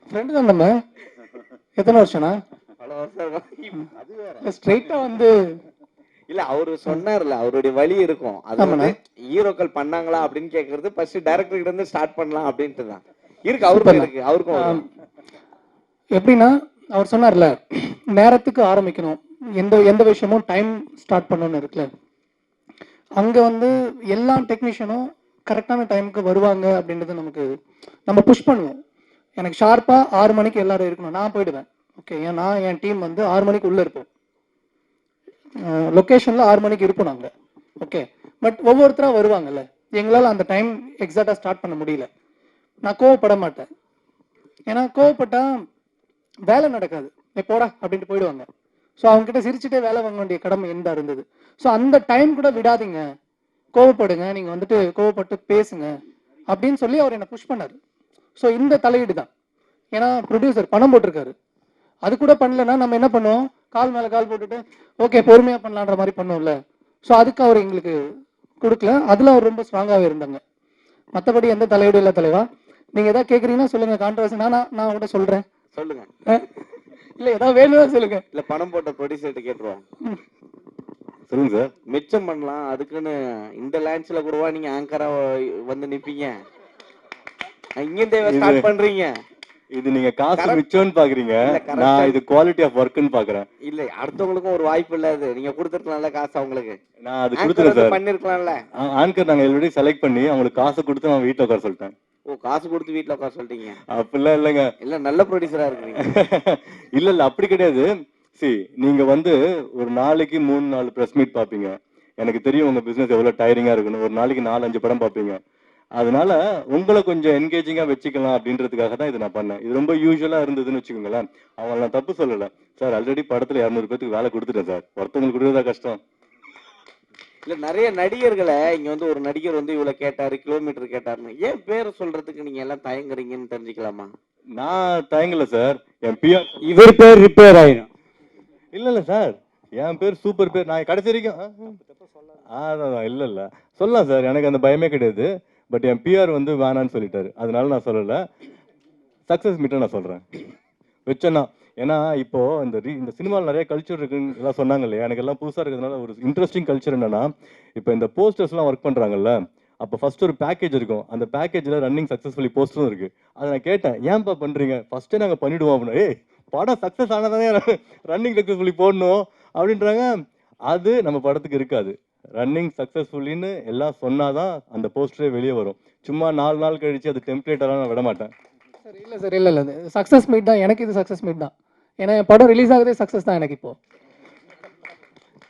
[SPEAKER 5] ஃப்ரெண்டு தான் நம்ம. எத்தனை வருஷம்ண்ணா?
[SPEAKER 7] பல வருஷம். அது வேற
[SPEAKER 5] ஸ்ட்ரைட்டாக வந்து
[SPEAKER 7] இல்ல அவரு சொன்னார்ல, அவருடைய வழி இருக்கும். அது வந்து ஹீரோக்கள் பண்ணாங்களா அப்படின்னு கேட்கறது ஃபர்ஸ்ட் டைரக்டர் கிட்ட இருந்து ஸ்டார்ட் பண்ணலாம் அப்படின்ட்டு தான் இருக்கு. அவருக்கும் இருக்கு, அவருக்கும்.
[SPEAKER 5] எப்படின்னா அவர் சொன்னார்ல, நேரத்துக்கு ஆரம்பிக்கணும், எந்த விஷயமும் டைம் ஸ்டார்ட் பண்ணணும்னு இருக்குல்ல. அங்கே வந்து எல்லா டெக்னீஷியனும் கரெக்டான டைமுக்கு வருவாங்க அப்படின்றது நம்ம புஷ் பண்ணுவோம். எனக்கு ஷார்ப்பாக 6 மணிக்கு எல்லாரும் இருக்கணும், நான் போயிடுவேன். ஓகே, ஏன்னா என் டீம் வந்து 6 மணிக்கு உள்ளே இருப்போம், லொக்கேஷனில் 6 மணிக்கு இருப்போம் நாங்கள். ஓகே, பட் ஒவ்வொருத்தராக வருவாங்கல்ல, எங்களால் அந்த டைம் எக்ஸாக்டாக ஸ்டார்ட் பண்ண முடியல. நான் கோவப்பட மாட்டேன், ஏன்னா கோவப்பட்டா வேலை நடக்காது. போடா அப்படின்ட்டு போயிடுவாங்க. ஸோ அவங்ககிட்ட சிரிச்சுட்டே வேலை வாங்க வேண்டிய கடமை எந்த இருந்தது. ஸோ அந்த டைம் கூட விடாதீங்க, கோவப்படுங்க, நீங்கள் வந்துட்டு கோவப்பட்டு பேசுங்க அப்படின்னு சொல்லி அவர் என்னை புஷ் பண்ணார். ஸோ இந்த தலையீடு தான். ஏன்னா ப்ரொடியூசர் பணம் போட்டிருக்காரு, அது கூட பண்ணலன்னா நம்ம என்ன பண்ணுவோம், கால் மேலே கால் போட்டுட்டு ஓகே பொறுமையாக பண்ணலான்ற மாதிரி பண்ணுவோம்ல. ஸோ அதுக்கு அவர் எங்களுக்கு கொடுக்கல. அதில் அவர் ரொம்ப ஸ்ட்ராங்காகவே இருந்தாங்க. மற்றபடி எந்த தலையீடும் இல்லை தலைவா. நீங்கள் எதாவது கேட்குறீங்கன்னா சொல்லுங்கள், கான்ட்ரவர்சி நான் கூட சொல்கிறேன்.
[SPEAKER 7] சொல்லுங்க.
[SPEAKER 5] இல்லை ஏதாவது வேணும்னா சொல்லுங்க.
[SPEAKER 7] இல்லை பணம் போட்ட ப்ரொடியூசர்கிட்ட கேட்டுருவோம்.
[SPEAKER 3] சொல்லுங்க சார்.
[SPEAKER 7] மிச்சம் பண்ணலாம், அதுக்குன்னு இந்த லான்ச்ல கூடவா நீங்க ஆங்கரா வந்து நிப்பீங்க? இங்க ஸ்டார்ட் பண்றீங்க.
[SPEAKER 3] இது நீங்க காசு
[SPEAKER 7] Correct.
[SPEAKER 3] மிச்சம்னு பாக்குறீங்க,
[SPEAKER 7] இல்ல, correct.
[SPEAKER 3] நான் இது குவாலிட்டி ஆஃப் ஒர்க்னு பாக்குறேன்.
[SPEAKER 7] இல்ல அடுத்தவங்களுக்கும் ஒரு வாய்ப்பு இல்ல அது. நீங்க கொடுத்துருக்கலாம்ல காசு அவங்களுக்கு.
[SPEAKER 3] நான் அது
[SPEAKER 7] Anchor
[SPEAKER 3] கொடுத்துறேன்
[SPEAKER 7] வந்து
[SPEAKER 3] சார்.
[SPEAKER 7] பண்ணிருக்கலாம்ல.
[SPEAKER 3] ஆங்கர் நாங்க ஆல்ரெடி செலக்ட் பண்ணி அவங்களுக்கு காசு கொடுத்து நான் வீட்டுல உட்கார சொல்லிட்டேன்.
[SPEAKER 7] ஓ, காசு கொடுத்து வீட்ல உட்கார சொல்லிட்டீங்க.
[SPEAKER 3] அப்படிலாம் இல்லைங்க.
[SPEAKER 7] இல்ல நல்ல ப்ரொடியூசரா இருக்கீங்க.
[SPEAKER 3] இல்ல இல்ல அப்படி கிடையாது. நீங்க வந்து ஒரு நாளைக்கு 3-4 பிரஸ் மீட் பாப்பீங்க. எனக்கு தெரியும் உங்க பிசினஸ் எவ்வளவு டயரிங்கா இருக்குன்னு. ஒரு நாளைக்கு 4-5 படம் பாப்பீங்க. அதனால உங்களை கொஞ்சம் என்கேஜிங்கா வச்சுக்கலாம் அப்படின்றதுக்காக தான் இதை நான் பண்ணேன். இது ரொம்ப யூஸ்வலா இருந்ததுன்னு வச்சுக்கோங்களேன். அவங்க நான் தப்பு சொல்லல சார். ஆல்ரெடி படத்துல 200 பேருக்கு வேலை கொடுத்துட்டேன் சார். ஒருத்தவங்களுக்கு கொடுத்ததா கஷ்டம்.
[SPEAKER 7] இல்ல நிறைய நடிகர்களை இங்க வந்து ஒரு நடிகர் வந்து இவ்வளவு கேட்டாரு, கிலோமீட்டர் கேட்டாருன்னு ஏன் பேரை சொல்றதுக்கு நீங்க எல்லாம் தயங்குறீங்கன்னு தெரிஞ்சுக்கலாமா?
[SPEAKER 3] நான் தயங்கல சார். என் பிஆர்
[SPEAKER 6] இவர் பேர் ரிப்பேர் ஆயிடும்.
[SPEAKER 3] இல்ல சார், என் பேர் சூப்பர் பேர். நான் கடைசி வரைக்கும் அதான் இல்ல இல்ல சொல்லலாம் சார். எனக்கு அந்த பயமே கிடையாது. பட் என் பிஆர் வந்து வேணான்னு சொல்லிட்டாரு. அதனால நான் சொல்லல. சக்சஸ் மீட்டை நான் சொல்றேன் வச்சேன்னா. ஏன்னா இப்போ இந்த சினிமாவில் நிறைய கல்ச்சர் இருக்குன்னு எல்லாம் சொன்னாங்க இல்லையா, எனக்கு எல்லாம் புதுசாக இருக்கிறதுனால ஒரு இன்ட்ரெஸ்டிங் கல்ச்சர் என்னன்னா, இப்போ இந்த போஸ்டர்ஸ்லாம் ஒர்க் பண்ணுறாங்கல்ல, அப்போ ஃபர்ஸ்ட் ஒரு பேக்கேஜ் இருக்கும். அந்த பேக்கேஜில் ரன்னிங் சக்ஸஸ்ஃபுல்லி போஸ்டரும் இருக்கு. அதை நான் கேட்டேன், ஏன்பா பண்ணுறீங்க? ஃபர்ஸ்ட்டே நாங்கள் பண்ணிவிடுவோம் அப்படின்னா, ஏய் படம் சக்ஸஸ் ஆனதானே ரன்னிங் சக்ஸஸ்ஃபுல்லி போடணும் அப்படின்றாங்க. அது நம்ம படத்துக்கு இருக்காது. ரன்னிங் சக்ஸஸ்ஃபுல்லின்னு எல்லாம் சொன்னாதான் அந்த போஸ்டரே வெளியே வரும். சும்மா 4 நாள் கழிச்சு அது டெம்ப்ளேட்டெல்லாம் நான் விட மாட்டேன்.
[SPEAKER 5] சார் இல்லை சார், இல்லை இல்லை, சக்ஸஸ் மீட் தான் எனக்கு. இது சக்ஸஸ் மீட் தான். ஏன்னா என் படம் ரிலீஸ் ஆகுதே சக்ஸஸ் தான் எனக்கு இப்போ.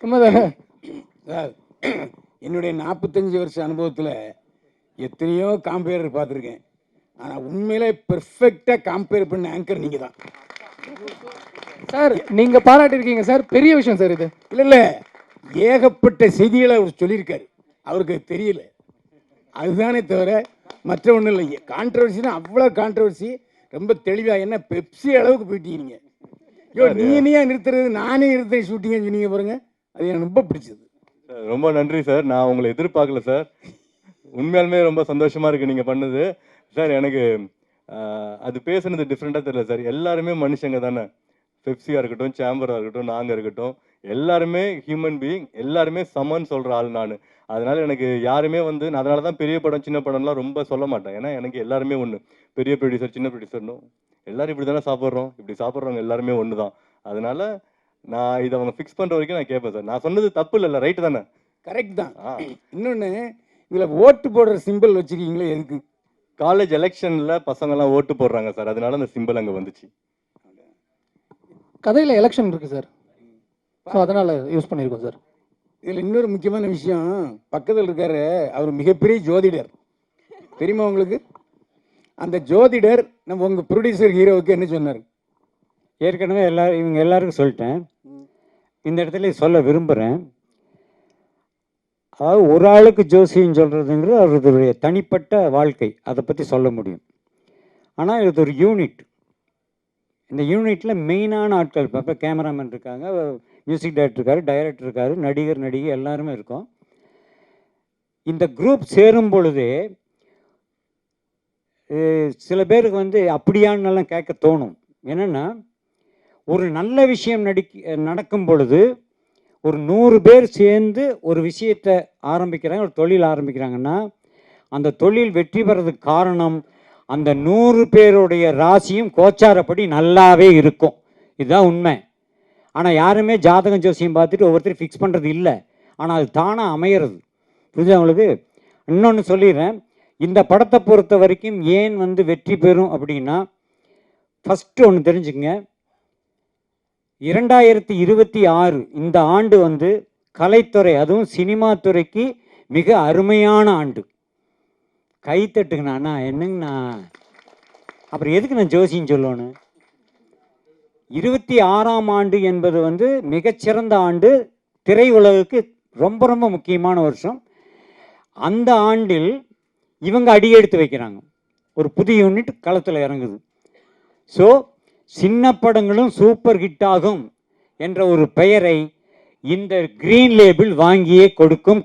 [SPEAKER 5] உண்மைதானே
[SPEAKER 8] சார்? என்னுடைய 45 வருஷ அனுபவத்தில் எத்தனையோ காம்பேரர் பார்த்துருக்கேன். ஆனால் உண்மையிலே பெர்ஃபெக்டாக காம்பேர் பண்ண ஆங்கர் நீங்கள் தான்
[SPEAKER 5] சார். நீங்கள் பாராட்டியிருக்கீங்க சார், பெரிய விஷயம் சார் இது.
[SPEAKER 8] இல்லை இல்லை, ஏகப்பட்ட செய்திகளை அவர் சொல்லியிருக்காரு, அவருக்கு அது தெரியல. அதுதானே தவிர மற்ற ஒன்றும் இல்லை. கான்ட்ரவர்சினா அவ்வளோ கான்ட்ரவர்சி, ரொம்ப தெளிவாக. என்ன பெப்சி அளவுக்கு போயிட்டீங்க நீங்கள். ஐயோ நீயா நிறுத்துறது, நானே நிறுத்த ஷூட்டிங்னு சொன்னீங்க பாருங்க, அது எனக்கு ரொம்ப பிடிச்சது.
[SPEAKER 3] ரொம்ப நன்றி சார். நான் உங்களை எதிர்பார்க்கல சார். உண்மையாலுமே ரொம்ப சந்தோஷமா இருக்கு நீங்க பண்ணது சார். எனக்கு அது பேசுனது டிஃப்ரெண்டாக தெரியல சார். எல்லாருமே மனுஷங்க தானே. பெப்சியாக இருக்கட்டும், சேம்பராக இருக்கட்டும், நாங்கள் இருக்கட்டும், எல்லாருமே ஹியூமன் பீயிங், எல்லாருமே சமன்னு சொல்கிற ஆள் நான். அதனால எனக்கு யாருமே வந்து நான் அதனால தான் பெரிய படம் சின்ன படம்லாம் ரொம்ப சொல்ல மாட்டேன். ஏன்னா எனக்கு எல்லாருமே ஒன்று. பெரிய ப்ரொடியூசர் சின்ன ப்ரொடியூசர்னும் எல்லாரும் இப்படி தானே சாப்பிட்றோம். இப்படி சாப்பிட்றவங்க எல்லாருமே ஒன்று தான். அதனால நான் இதை அவங்க ஃபிக்ஸ் பண்ணுற வரைக்கும் நான் கேட்பேன் சார். நான் சொன்னது தப்பு இல்லை, ரைட்டு தானே?
[SPEAKER 8] கரெக்ட் தான். இன்னொன்று, இதில் ஓட்டு போடுற சிம்பிள் வச்சுருக்கீங்களே, எதுக்கு?
[SPEAKER 3] காலேஜ் எலெக்ஷனில் பசங்கள்லாம் ஓட்டு போடுறாங்க சார். அதனால அந்த சிம்பிள் அங்கே வந்துச்சு.
[SPEAKER 5] கதையில் எலெக்ஷன் இருக்குது சார், ஸோ அதனால் யூஸ் பண்ணியிருக்கோம் சார்.
[SPEAKER 8] இதில் இன்னொரு முக்கியமான விஷயம், பக்கத்தில் இருக்காரு அவர் மிகப்பெரிய ஜோதிடர், தெரியுமா உங்களுக்கு? அந்த ஜோதிடர் நம்ம உங்கள் ப்ரொடியூசர் ஹீரோவுக்கு என்ன சொன்னார்?
[SPEAKER 6] ஏற்கனவே இவங்க எல்லாருக்கும் சொல்லிட்டேன். இந்த இடத்துல சொல்ல விரும்புகிறேன். அதாவது ஒரு ஆளுக்கு ஜோசியம் சொல்கிறதுங்கிறது அவருடைய தனிப்பட்ட வாழ்க்கை, அதை பற்றி சொல்ல முடியும். ஆனால் இது ஒரு யூனிட். இந்த யூனிட்டில் மெயினான ஆட்கள் இப்போ கேமராமேன் இருக்காங்க, மியூசிக் டைரக்டர் இருக்கார், டைரக்டர் இருக்கார், நடிகர் நடிகை எல்லாருமே இருக்கோம். இந்த குரூப் சேரும் பொழுதே சில பேருக்கு வந்து அப்படியானெல்லாம் கேட்க தோணும். என்னென்னா, ஒரு நல்ல விஷயம் நடக்கும் பொழுது ஒரு 100 பேர் சேர்ந்து ஒரு விஷயத்தை ஆரம்பிக்கிறாங்க, ஒரு தொழில் ஆரம்பிக்கிறாங்கன்னா, அந்த தொழில் வெற்றி பெறதுக்கு காரணம் அந்த 100 பேருடைய ராசியும் கோச்சாரப்படி நல்லாவே இருக்கும். இதுதான் உண்மை. ஆனால் யாருமே ஜாதகம் ஜோசியம் பார்த்துட்டு ஒவ்வொருத்தரும் ஃபிக்ஸ் பண்ணுறது இல்லை. ஆனால் அது தானாக அமையிறது. புரிஞ்சா உங்களுக்கு? இன்னொன்று சொல்லிடுறேன். இந்த படத்தை பொறுத்த வரைக்கும் ஏன் வந்து வெற்றி பெறும் அப்படின்னா, ஃபஸ்ட்டு ஒன்று தெரிஞ்சுக்கங்க, 2026 இந்த ஆண்டு வந்து கலைத்துறை, அதுவும் சினிமா துறைக்கு மிக அருமையான ஆண்டு. கைத்தட்டுங்கண்ணா. என்னங்கண்ணா, அப்புறம் எதுக்கு நான் ஜோசியம் சொல்லணும்? 26ஆம் ஆண்டு என்பது வந்து மிகச்சிறந்த ஆண்டு, திரையுலகுக்கு ரொம்ப ரொம்ப முக்கியமான வருஷம். அந்த ஆண்டில் இவங்க அடியெடுத்து வைக்கிறாங்க. ஒரு புதிய யூனிட் களத்தில் இறங்குது. ஸோ சின்ன படங்களும் சூப்பர் ஹிட் ஆகும் என்ற ஒரு பெயரை இந்த கிரீன் லேபிள் வாங்கியே கொடுக்கும்.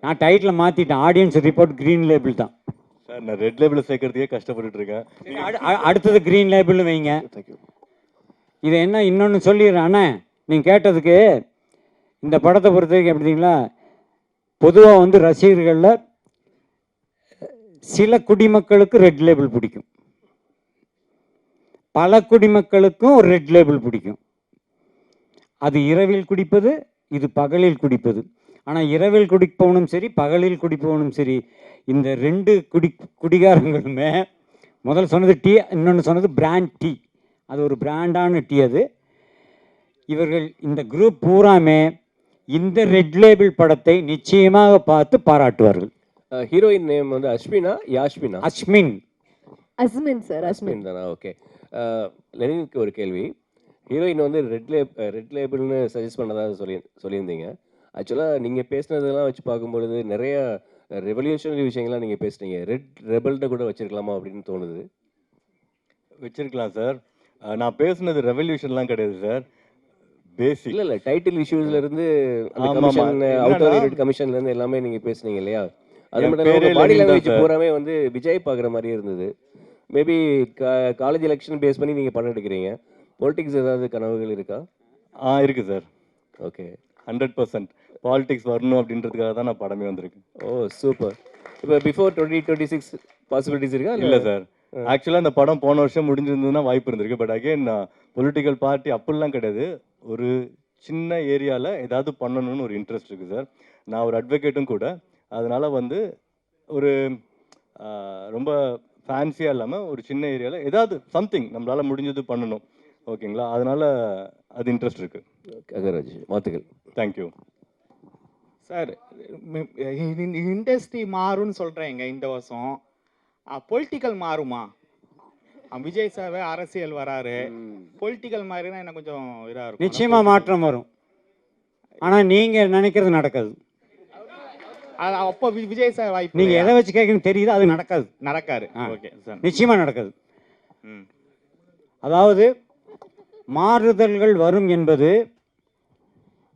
[SPEAKER 6] நான் டைட்டில் மாற்றிட்டேன், ஆடியன்ஸ் ரிப்போர்ட் கிரீன் லேபிள் தான்
[SPEAKER 3] சார். நான் ரெட் லேபிள் சேர்க்கறதுக்கே கஷ்டப்பட்டுட்டு இருக்கேன்.
[SPEAKER 6] அடுத்தது கிரீன் லேபிள் வைங்க. இதை என்ன இன்னொன்று சொல்லிடுறேன் அண்ணா, நீங்கள் கேட்டதுக்கு. இந்த படத்தை பொறுத்த வரைக்கும் எப்படிங்களா, பொதுவாக வந்து ரசிகர்களில் சில குடிமக்களுக்கு ரெட் லேபிள் பிடிக்கும், பல குடிமக்களுக்கும் ஒரு ரெட் லேபிள் பிடிக்கும். அது இரவில் குடிப்பது, இது பகலில் குடிப்பது. ஆனால் இரவில் குடிப்பவனும் சரி, பகலில் குடிப்பவனும் சரி, இந்த ரெண்டு குடிகாரங்களுமே முதல் சொன்னது டீ, இன்னொன்று சொன்னது பிராண்ட் டீ. அது ஒரு பிராண்டான டீ. அது இவர்கள் இந்த குரூப் பூராமே இந்த ரெட் லேபிள் படத்தை நிச்சயமாக பார்த்து பாராட்டுவார்கள்.
[SPEAKER 9] ஹீரோயின் நேம் வந்து அஸ்மினா, யாஸ்மினா?
[SPEAKER 6] அஸ்மின்.
[SPEAKER 2] அஸ்மின் சார், அஸ்மின்.
[SPEAKER 9] அஸ்மின் தானா? ஓகே. லெனினுக்கு ஒரு கேள்வி. ஹீரோயின் வந்து ரெட் லேபிள்னு சஜஸ்ட் பண்ணதாக சொல்லியிருந்தீங்க. ஆக்சுவலாக நீங்கள் பேசுனதெல்லாம் வச்சு பார்க்கும்பொழுது நிறைய ரெவல்யூஷனரி விஷயங்கள்லாம் நீங்கள் பேசுனீங்க. ரெட் ரெபல்கிட்ட கூட வச்சிருக்கலாமா அப்படின்னு தோணுது.
[SPEAKER 3] வச்சிருக்கலாம் சார். நான் பேசுனது ரெவல்யூஷன்லாம் கிடையாது சார், பேசிக்.
[SPEAKER 9] இல்லை டைட்டில் இஷ்யூஸ்ல இருந்து அந்த
[SPEAKER 3] ஆமாம்,
[SPEAKER 9] கமிஷன்,
[SPEAKER 3] ஆமாம்.
[SPEAKER 9] அவுட்
[SPEAKER 3] என்னன்னா,
[SPEAKER 9] ஆஃப் கமிஷன்ல இருந்து எல்லாமே நீங்கள் பேசுனீங்க இல்லையா? அது
[SPEAKER 3] என்
[SPEAKER 9] மட்டும்
[SPEAKER 3] பேரே
[SPEAKER 9] இல்லாமல் பாடி
[SPEAKER 3] லெனின் தான்
[SPEAKER 9] லாங்குவேஜ்
[SPEAKER 3] சார்.
[SPEAKER 9] பூராமே வந்து விஜய் பார்க்குற மாதிரியே இருந்தது. மேபி காலேஜ் எலெக்ஷன் பேஸ் பண்ணி நீங்கள் படம் எடுக்கிறீங்க. பொலிட்டிக்ஸ் ஏதாவது கனவுகள் இருக்கா?
[SPEAKER 3] இருக்கு சார்.
[SPEAKER 9] ஓகே.
[SPEAKER 3] 100% பாலிடிக்ஸ் வரணும் அப்படின்றதுக்காக தான் நான் படமே வந்திருக்கு.
[SPEAKER 9] ஓ சூப்பர். இப்போ பிஃபோர் 2026 பாசிபிலிட்டிஸ் இருக்கா?
[SPEAKER 3] இல்லை சார், ஆக்சுவலாக இந்த படம் போன வருஷம் முடிஞ்சிருந்ததுன்னா வாய்ப்பு இருந்திருக்கு. பட் அகைன் பொலிட்டிக்கல் பார்ட்டி அப்படிலாம் கிடையாது. ஒரு சின்ன ஏரியாவில் ஏதாவது பண்ணணும்னு ஒரு இன்ட்ரெஸ்ட் இருக்குது சார். நான் ஒரு அட்வொகேட்டும் கூட. அதனால் வந்து ஒரு ரொம்ப ஃபேன்சியாக இல்லாமல் ஒரு சின்ன ஏரியாவில் ஏதாவது சம்திங் நம்மளால் முடிஞ்சது பண்ணணும். ஓகேங்களா? அதனால் அது இன்ட்ரெஸ்ட் இருக்குது.
[SPEAKER 9] அகராஜ் வாழ்த்துக்கள்.
[SPEAKER 3] Thank you
[SPEAKER 10] sir. இண்டஸ்ட்ரி மாறும்னு சொல்கிறேங்க இந்த வருஷம். பொலிட்டிக்கல் மாறுமா? விஜய் சார் அரசியல் வராரு, பொலிட்டிக்கல் மாறினா எனக்கு கொஞ்சம் இதாக இருக்கும்.
[SPEAKER 6] நிச்சயமா மாற்றம் வரும். ஆனால் நீங்கள் நினைக்கிறது நடக்காது.
[SPEAKER 10] அப்போ விஜய் சார் வாய்ப்பு.
[SPEAKER 6] நீங்கள் எதை வச்சு கேட்கணும் தெரியுது, அது நடக்காது.
[SPEAKER 10] நடக்காது. ஓகே சார்,
[SPEAKER 6] நிச்சயமாக நடக்காது. அதாவது மாறுதல்கள் வரும் என்பது,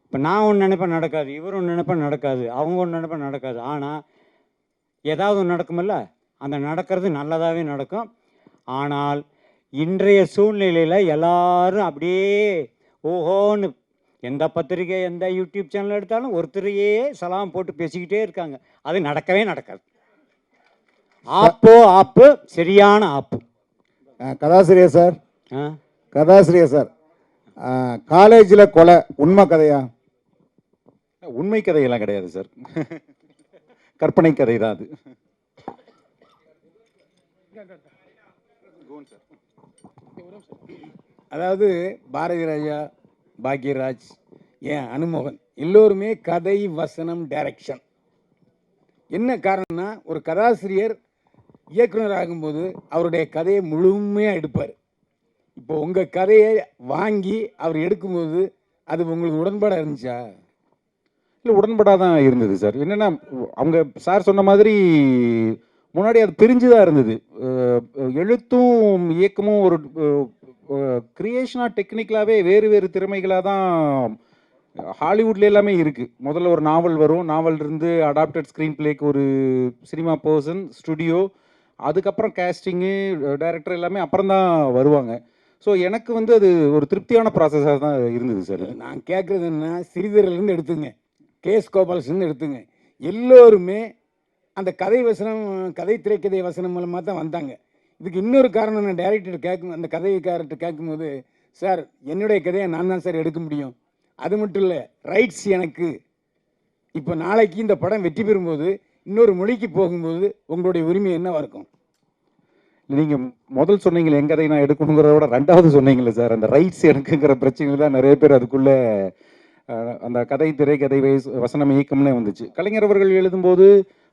[SPEAKER 6] இப்போ நான் ஒன்று நினைப்பேன் நடக்காது, இவர் ஒன்று நினைப்பேன் நடக்காது, அவங்க ஒன்று நினைப்பேன் நடக்காது. ஆனால் ஏதாவது ஒன்று நடக்குமில்ல, அந்த நடக்கிறது நல்லதாகவே நடக்கும். ஆனால் இன்றைய சூழ்நிலையில் எல்லாரும் அப்படியே ஓஹோன்னு எந்த பத்திரிகை எந்த யூடியூப் சேனல் எடுத்தாலும் ஒருத்தரையே சலாம் போட்டு பேசிக்கிட்டே இருக்காங்க. அது நடக்கவே நடக்காது. ஆப்பு சரியான ஆப்பு.
[SPEAKER 8] கதாசிரியர் சார்,
[SPEAKER 6] ஆ
[SPEAKER 8] கதாசிரியர் சார், காலேஜில் கொலை உண்மை கதையா?
[SPEAKER 10] உண்மை கதையெல்லாம் கிடையாது சார், கற்பனை கதை தான் அது.
[SPEAKER 8] அதாவது பாரதி ராஜா, பாக்யராஜ், ஏன் அனுமோகன் எல்லோருமே கதை, வசனம், டைரக்ஷன். என்ன காரணம்னா, ஒரு கதாசிரியர் இயக்குனர் ஆகும்போது அவருடைய கதையை முழுமையாக எடுப்பார். இப்போ உங்கள் கதையை வாங்கி அவர் எடுக்கும்போது அது உங்களுக்கு உடன்பாடாக இருந்துச்சா?
[SPEAKER 10] இல்லை, உடன்பாடாக தான் இருந்தது சார். என்னென்னா, அவங்க சார் சொன்ன மாதிரி முன்னாடி அது பிரிஞ்சு தான் இருந்தது. எழுத்தும் இயக்கமும் ஒரு கிரியேஷனாக டெக்னிக்கலாகவே வேறு வேறு திறமைகளாக தான் ஹாலிவுட்ல எல்லாமே இருக்குது. முதல்ல ஒரு நாவல் வரும், நாவல் இருந்து அடாப்டட் ஸ்க்ரீன் பிளேக்கு ஒரு சினிமா பர்சன், ஸ்டுடியோ, அதுக்கப்புறம் கேஸ்டிங்கு, டைரக்டர் எல்லாமே அப்புறம் தான் வருவாங்க. ஸோ எனக்கு வந்து அது ஒரு திருப்தியான ப்ராசஸாக தான் இருந்தது சார்.
[SPEAKER 8] நான் கேட்குறது என்ன, சிறிதரிலிருந்து எடுத்துங்க, கேஎஸ் கோபாலகிருஷ்ணன் எடுத்துங்க, எல்லோருமே அந்த கதை வசனம், கதை திரைக்கதை வசனம் மூலமாக தான் வந்தாங்க. இதுக்கு இன்னொரு காரணம், நான் டைரக்டர் கேட்கும், அந்த கதைக்காரர்கிட்ட கேட்கும்போது, சார் என்னுடைய கதையை நான் தான் சார் எடுக்க முடியும், அது மட்டும் இல்லை ரைட்ஸ் எனக்கு. இப்போ நாளைக்கு இந்த படம் வெற்றி பெறும்போது இன்னொரு மொழிக்கு போகும்போது உங்களுடைய உரிமை என்னவா இருக்கும்?
[SPEAKER 10] நீங்கள் முதல் சொன்னீங்களே என் கதை நான் எடுக்கணுங்கிறத விட ரெண்டாவது சொன்னீங்களே சார், அந்த ரைட்ஸ் எனக்குங்கிற பிரச்சனை தான் நிறைய பேர் அதுக்குள்ளே அந்த கதை, திரைக்கதை, வசனம், இயக்கம்னே வந்துச்சு. கலைஞர் அவர்கள் எழுதும்போது,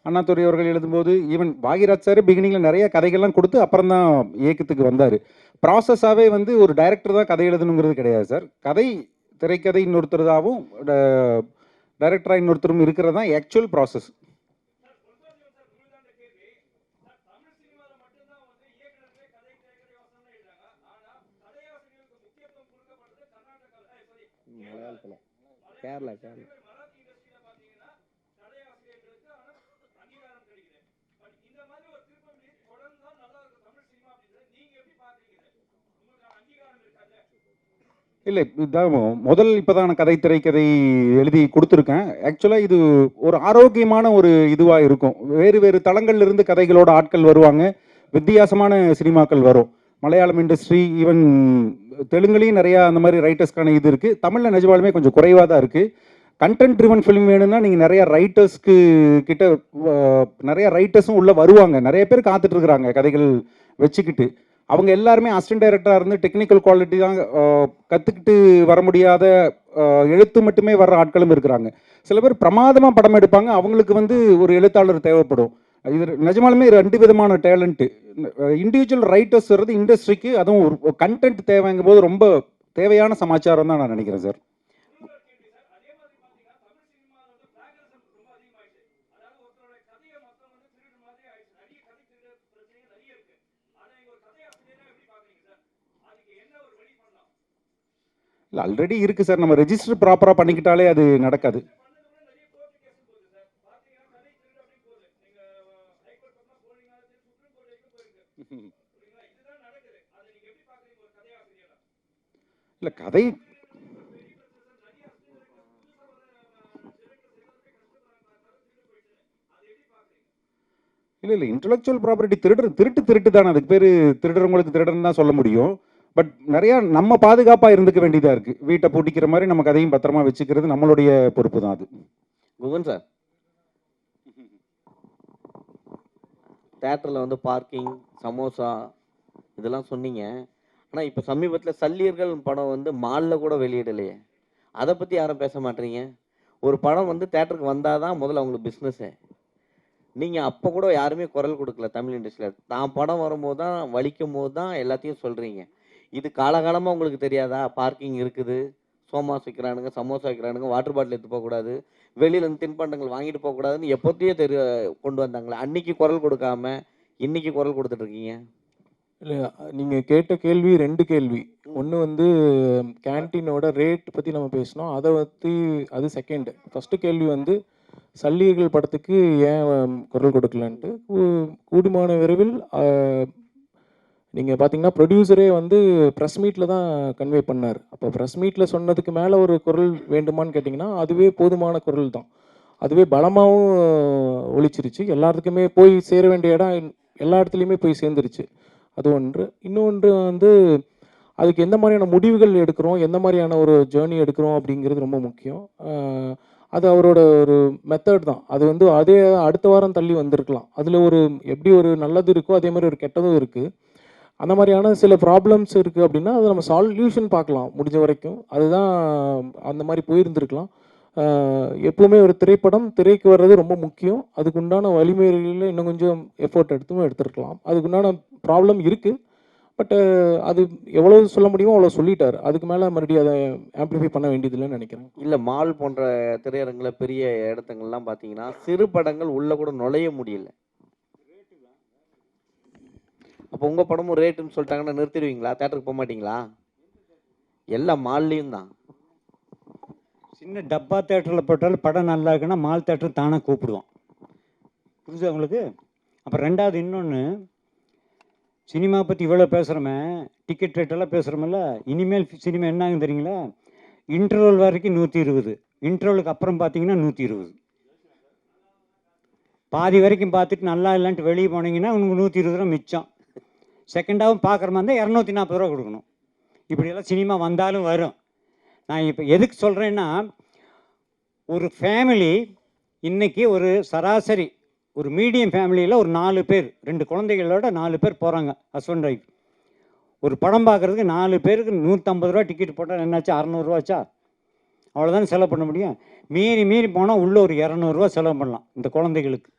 [SPEAKER 10] அண்ணாதுரை அவர்கள் எழுதும்போது, ஈவன் பாக்யராஜ் சார் பிகினிங்கில் நிறைய கதைகள்லாம் கொடுத்து அப்புறம் தான் இயக்கத்துக்கு வந்தார். ப்ராசஸாகவே வந்து ஒரு டைரக்டர் தான் கதை எழுதணுங்கிறது கிடையாது சார். கதை, திரைக்கதை இன்னொருத்தருதாகவும் டைரக்டராக இன்னொருத்தரும் இருக்கிறது தான் ஆக்சுவல் ப்ராசஸ்.
[SPEAKER 7] கேரளா
[SPEAKER 10] இல்லை இதான் முதல் இப்போ தான் நான் கதை திரைக்கதை எழுதி கொடுத்துருக்கேன். ஆக்சுவலாக இது ஒரு ஆரோக்கியமான ஒரு இதுவாக இருக்கும். வேறு வேறு தளங்கள்ல இருந்து கதைகளோட ஆட்கள் வருவாங்க, வித்தியாசமான சினிமாக்கள் வரும். மலையாளம் இண்டஸ்ட்ரி, ஈவன் தெலுங்குலேயும் நிறையா அந்த மாதிரி ரைட்டர்ஸ்க்கான இது இருக்குது. தமிழில் நிஜமாலுமே கொஞ்சம் குறைவாக தான் இருக்குது. கண்டென்ட் ட்ரிவன் ஃபிலிம் வேணும்னா நீங்கள் நிறையா ரைட்டர்ஸ்க்கு கிட்ட நிறைய ரைட்டர்ஸும் உள்ளே வருவாங்க. நிறைய பேர் காத்துட்ருக்குறாங்க கதைகள் வச்சுக்கிட்டு. அவங்க எல்லாருமே அசிஸ்டன்ட் டைரக்டராக இருந்து டெக்னிக்கல் குவாலிட்டி தான் கற்றுக்கிட்டு வர முடியாத எழுத்து மட்டுமே வர்ற ஆட்களும் இருக்கிறாங்க. சில பேர் பிரமாதமாக படம் எடுப்பாங்க, அவங்களுக்கு வந்து ஒரு எழுத்தாளர் தேவைப்படும். இது நிஜமாலுமே 2 விதமான டேலண்ட்டு. இண்டிவிஜுவல் ரைட்டர்ஸ் வர்றது இண்டஸ்ட்ரிக்கு, அதுவும் ஒரு கண்டென்ட் தேவைங்கும் போது ரொம்ப தேவையான சமாச்சாரம் தான் நான் நினைக்கிறேன் சார். இல்லை ஆல்ரெடி இருக்குது சார், நம்ம ரெஜிஸ்டர் ப்ராப்பராக பண்ணிக்கிட்டாலே அது நடக்காது. இல்லை கதை இல்லை இன்டெலெக்சுவல் ப்ராப்பர்ட்டி திருட்டு தானே, அதுக்கு பேர் திருடுறவங்களுக்கு திருடன்னு தான் சொல்ல முடியும். பட் நிறையா நம்ம பாதுகாப்பாக இருந்துக்க வேண்டியதாக இருக்குது. வீட்டை பூட்டிக்கிற மாதிரி நம்ம கதையும் பத்திரமா வச்சுக்கிறது நம்மளுடைய பொறுப்பு தான் அது.
[SPEAKER 7] குகன் சார், தேட்டரில் வந்து பார்க்கிங், சமோசா இதெல்லாம் சொன்னீங்க. ஆனால் இப்போ சமீபத்தில் சல்லியர்கள் படம் வந்து மாலில் கூட வெளியிடலையே, அதை பற்றி யாரும் பேச மாட்டீங்க. ஒரு படம் வந்து தேட்டருக்கு வந்தால் தான் முதல்ல அவங்களுக்கு பிஸ்னஸ்ஸே. நீங்கள் அப்போ கூட யாருமே குரல் கொடுக்கல தமிழ் இண்டஸ்ட்ரியில். தான் படம் வரும்போது தான், வலிக்கும் போது தான் எல்லாத்தையும் சொல்கிறீங்க. இது காலகாலமாக உங்களுக்கு தெரியாதா? பார்க்கிங் இருக்குது, சோமாஸ் விற்கிறானுங்க, சமோசா விற்கிறானுங்க, வாட்டர் பாட்டில் எடுத்து போகக்கூடாது, வெளியிலேருந்து தின்பண்டங்கள் வாங்கிட்டு போகக்கூடாதுன்னு எப்போத்தையோ கொண்டு வந்தாங்களே. அன்னைக்கு குரல் கொடுக்காம இன்னைக்கு குரல் கொடுத்துட்ருக்கீங்க.
[SPEAKER 4] இல்லை, நீங்கள் கேட்ட கேள்வி 2 கேள்வி. ஒன்று வந்து கேன்டீனோட ரேட் பற்றி நம்ம பேசினோம், அதை பற்றி அது செகண்டு. ஃபஸ்ட்டு கேள்வி வந்து சல்லியர்கள் படத்துக்கு ஏன் குரல் கொடுக்கலன்ட்டு. கூடுமான விரைவில் நீங்கள் பார்த்தீங்கன்னா ப்ரொடியூசரே வந்து ப்ரெஸ் மீட்டில் தான் கன்வே பண்ணார். அப்போ ப்ரெஸ் மீட்டில் சொன்னதுக்கு மேலே ஒரு குரல் வேண்டுமான்னு கேட்டிங்கன்னா அதுவே போதுமான குரல் தான். அதுவே பலமாகவும் ஒழிச்சிருச்சு. எல்லாத்துக்குமே போய் சேர வேண்டிய இடம் எல்லா இடத்துலையுமே போய் சேர்ந்துருச்சு. அது ஒன்று. இன்னொன்று வந்து அதுக்கு எந்த மாதிரியான முடிவுகள் எடுக்கிறோம், எந்த மாதிரியான ஒரு ஜேர்னி எடுக்கிறோம் அப்படிங்கிறது ரொம்ப முக்கியம். அது அவரோட ஒரு மெத்தட் தான். அது வந்து அதே அடுத்த வாரம் தள்ளி வந்திருக்கலாம். அதில் ஒரு எப்படி ஒரு நல்லது இருக்கோ அதே மாதிரி ஒரு கெட்டதும் இருக்குது. அந்த மாதிரியான சில ப்ராப்ளம்ஸ் இருக்குது அப்படின்னா அதை நம்ம சால்யூஷன் பார்க்கலாம் முடிஞ்ச வரைக்கும். அதுதான் அந்த மாதிரி போயிருந்துருக்கலாம். எப்பவுமே ஒரு திரைப்படம் திரைக்கு வர்றது ரொம்ப முக்கியம். அதுக்குண்டான வலிமைகளில் இன்னும் கொஞ்சம் எஃபோர்ட் எடுத்துருக்கலாம். அதுக்குண்டான ப்ராப்ளம் இருக்குது. பட் அது எவ்வளோ சொல்ல முடியுமோ அவ்வளோ சொல்லிட்டார். அதுக்கு மேலே மறுபடியும் அதை ஆம்ப்ளிஃபை பண்ண வேண்டியதில்லைன்னு நினைக்கிறேன்.
[SPEAKER 7] இல்லை, மால் போன்ற திரையரங்கில் பெரிய இடத்துங்கள்லாம் பார்த்தீங்கன்னா சிறு படங்கள் உள்ளே கூட நுழைய முடியல. அப்போ உங்கள் படமும் ரேட்டுன்னு சொல்லிட்டாங்கன்னா நிறுத்திடுவீங்களா? தேட்டருக்கு போக மாட்டிங்களா? எல்லா மால்லையும் தான்.
[SPEAKER 6] சின்ன டப்பா தேட்டரில் போட்டாலும் படம் நல்லா இருக்குன்னா மால் தேட்டர் தானே கூப்பிடுவான். புரியுதா உங்களுக்கு? அப்புறம் ரெண்டாவது இன்னொன்று, சினிமா பற்றி இவ்வளோ பேசுகிறோமே, டிக்கெட் ரேட்டெல்லாம் பேசுகிறோமில்ல, இனிமேல் சினிமா என்ன ஆகும் தெரியுங்களா? இன்டர்வல் வரைக்கும் 120, இன்டர்வலுக்கு அப்புறம் பார்த்தீங்கன்னா 120. பாதி வரைக்கும் பார்த்துட்டு நல்லா இல்லைன்ட்டு வெளியே போனீங்கன்னா உங்களுக்கு 120 ரூபா மிச்சம். செகண்டாகவும் பார்க்குற மாதிரி இருந்தால் 240 ரூபா கொடுக்கணும். இப்படியெல்லாம் சினிமா வந்தாலும் வரும். நான் இப்போ எதுக்கு சொல்கிறேன்னா, ஒரு ஃபேமிலி இன்றைக்கி ஒரு சராசரி ஒரு மீடியம் ஃபேமிலியில் ஒரு 4 பேர், 2 குழந்தைகளோட 4 பேர் போகிறாங்க, ஹஸ்பண்ட் ஒய்ஃப். ஒரு படம் பார்க்குறதுக்கு 4 பேருக்கு 150 ரூபா டிக்கெட் போட்டால் என்னாச்சு? 600 ரூபாச்சா? அவ்வளோதானே செலவு பண்ண முடியும். மீறி போனால் உள்ளே ஒரு 200 ரூபா செலவு பண்ணலாம் இந்த குழந்தைகளுக்கு.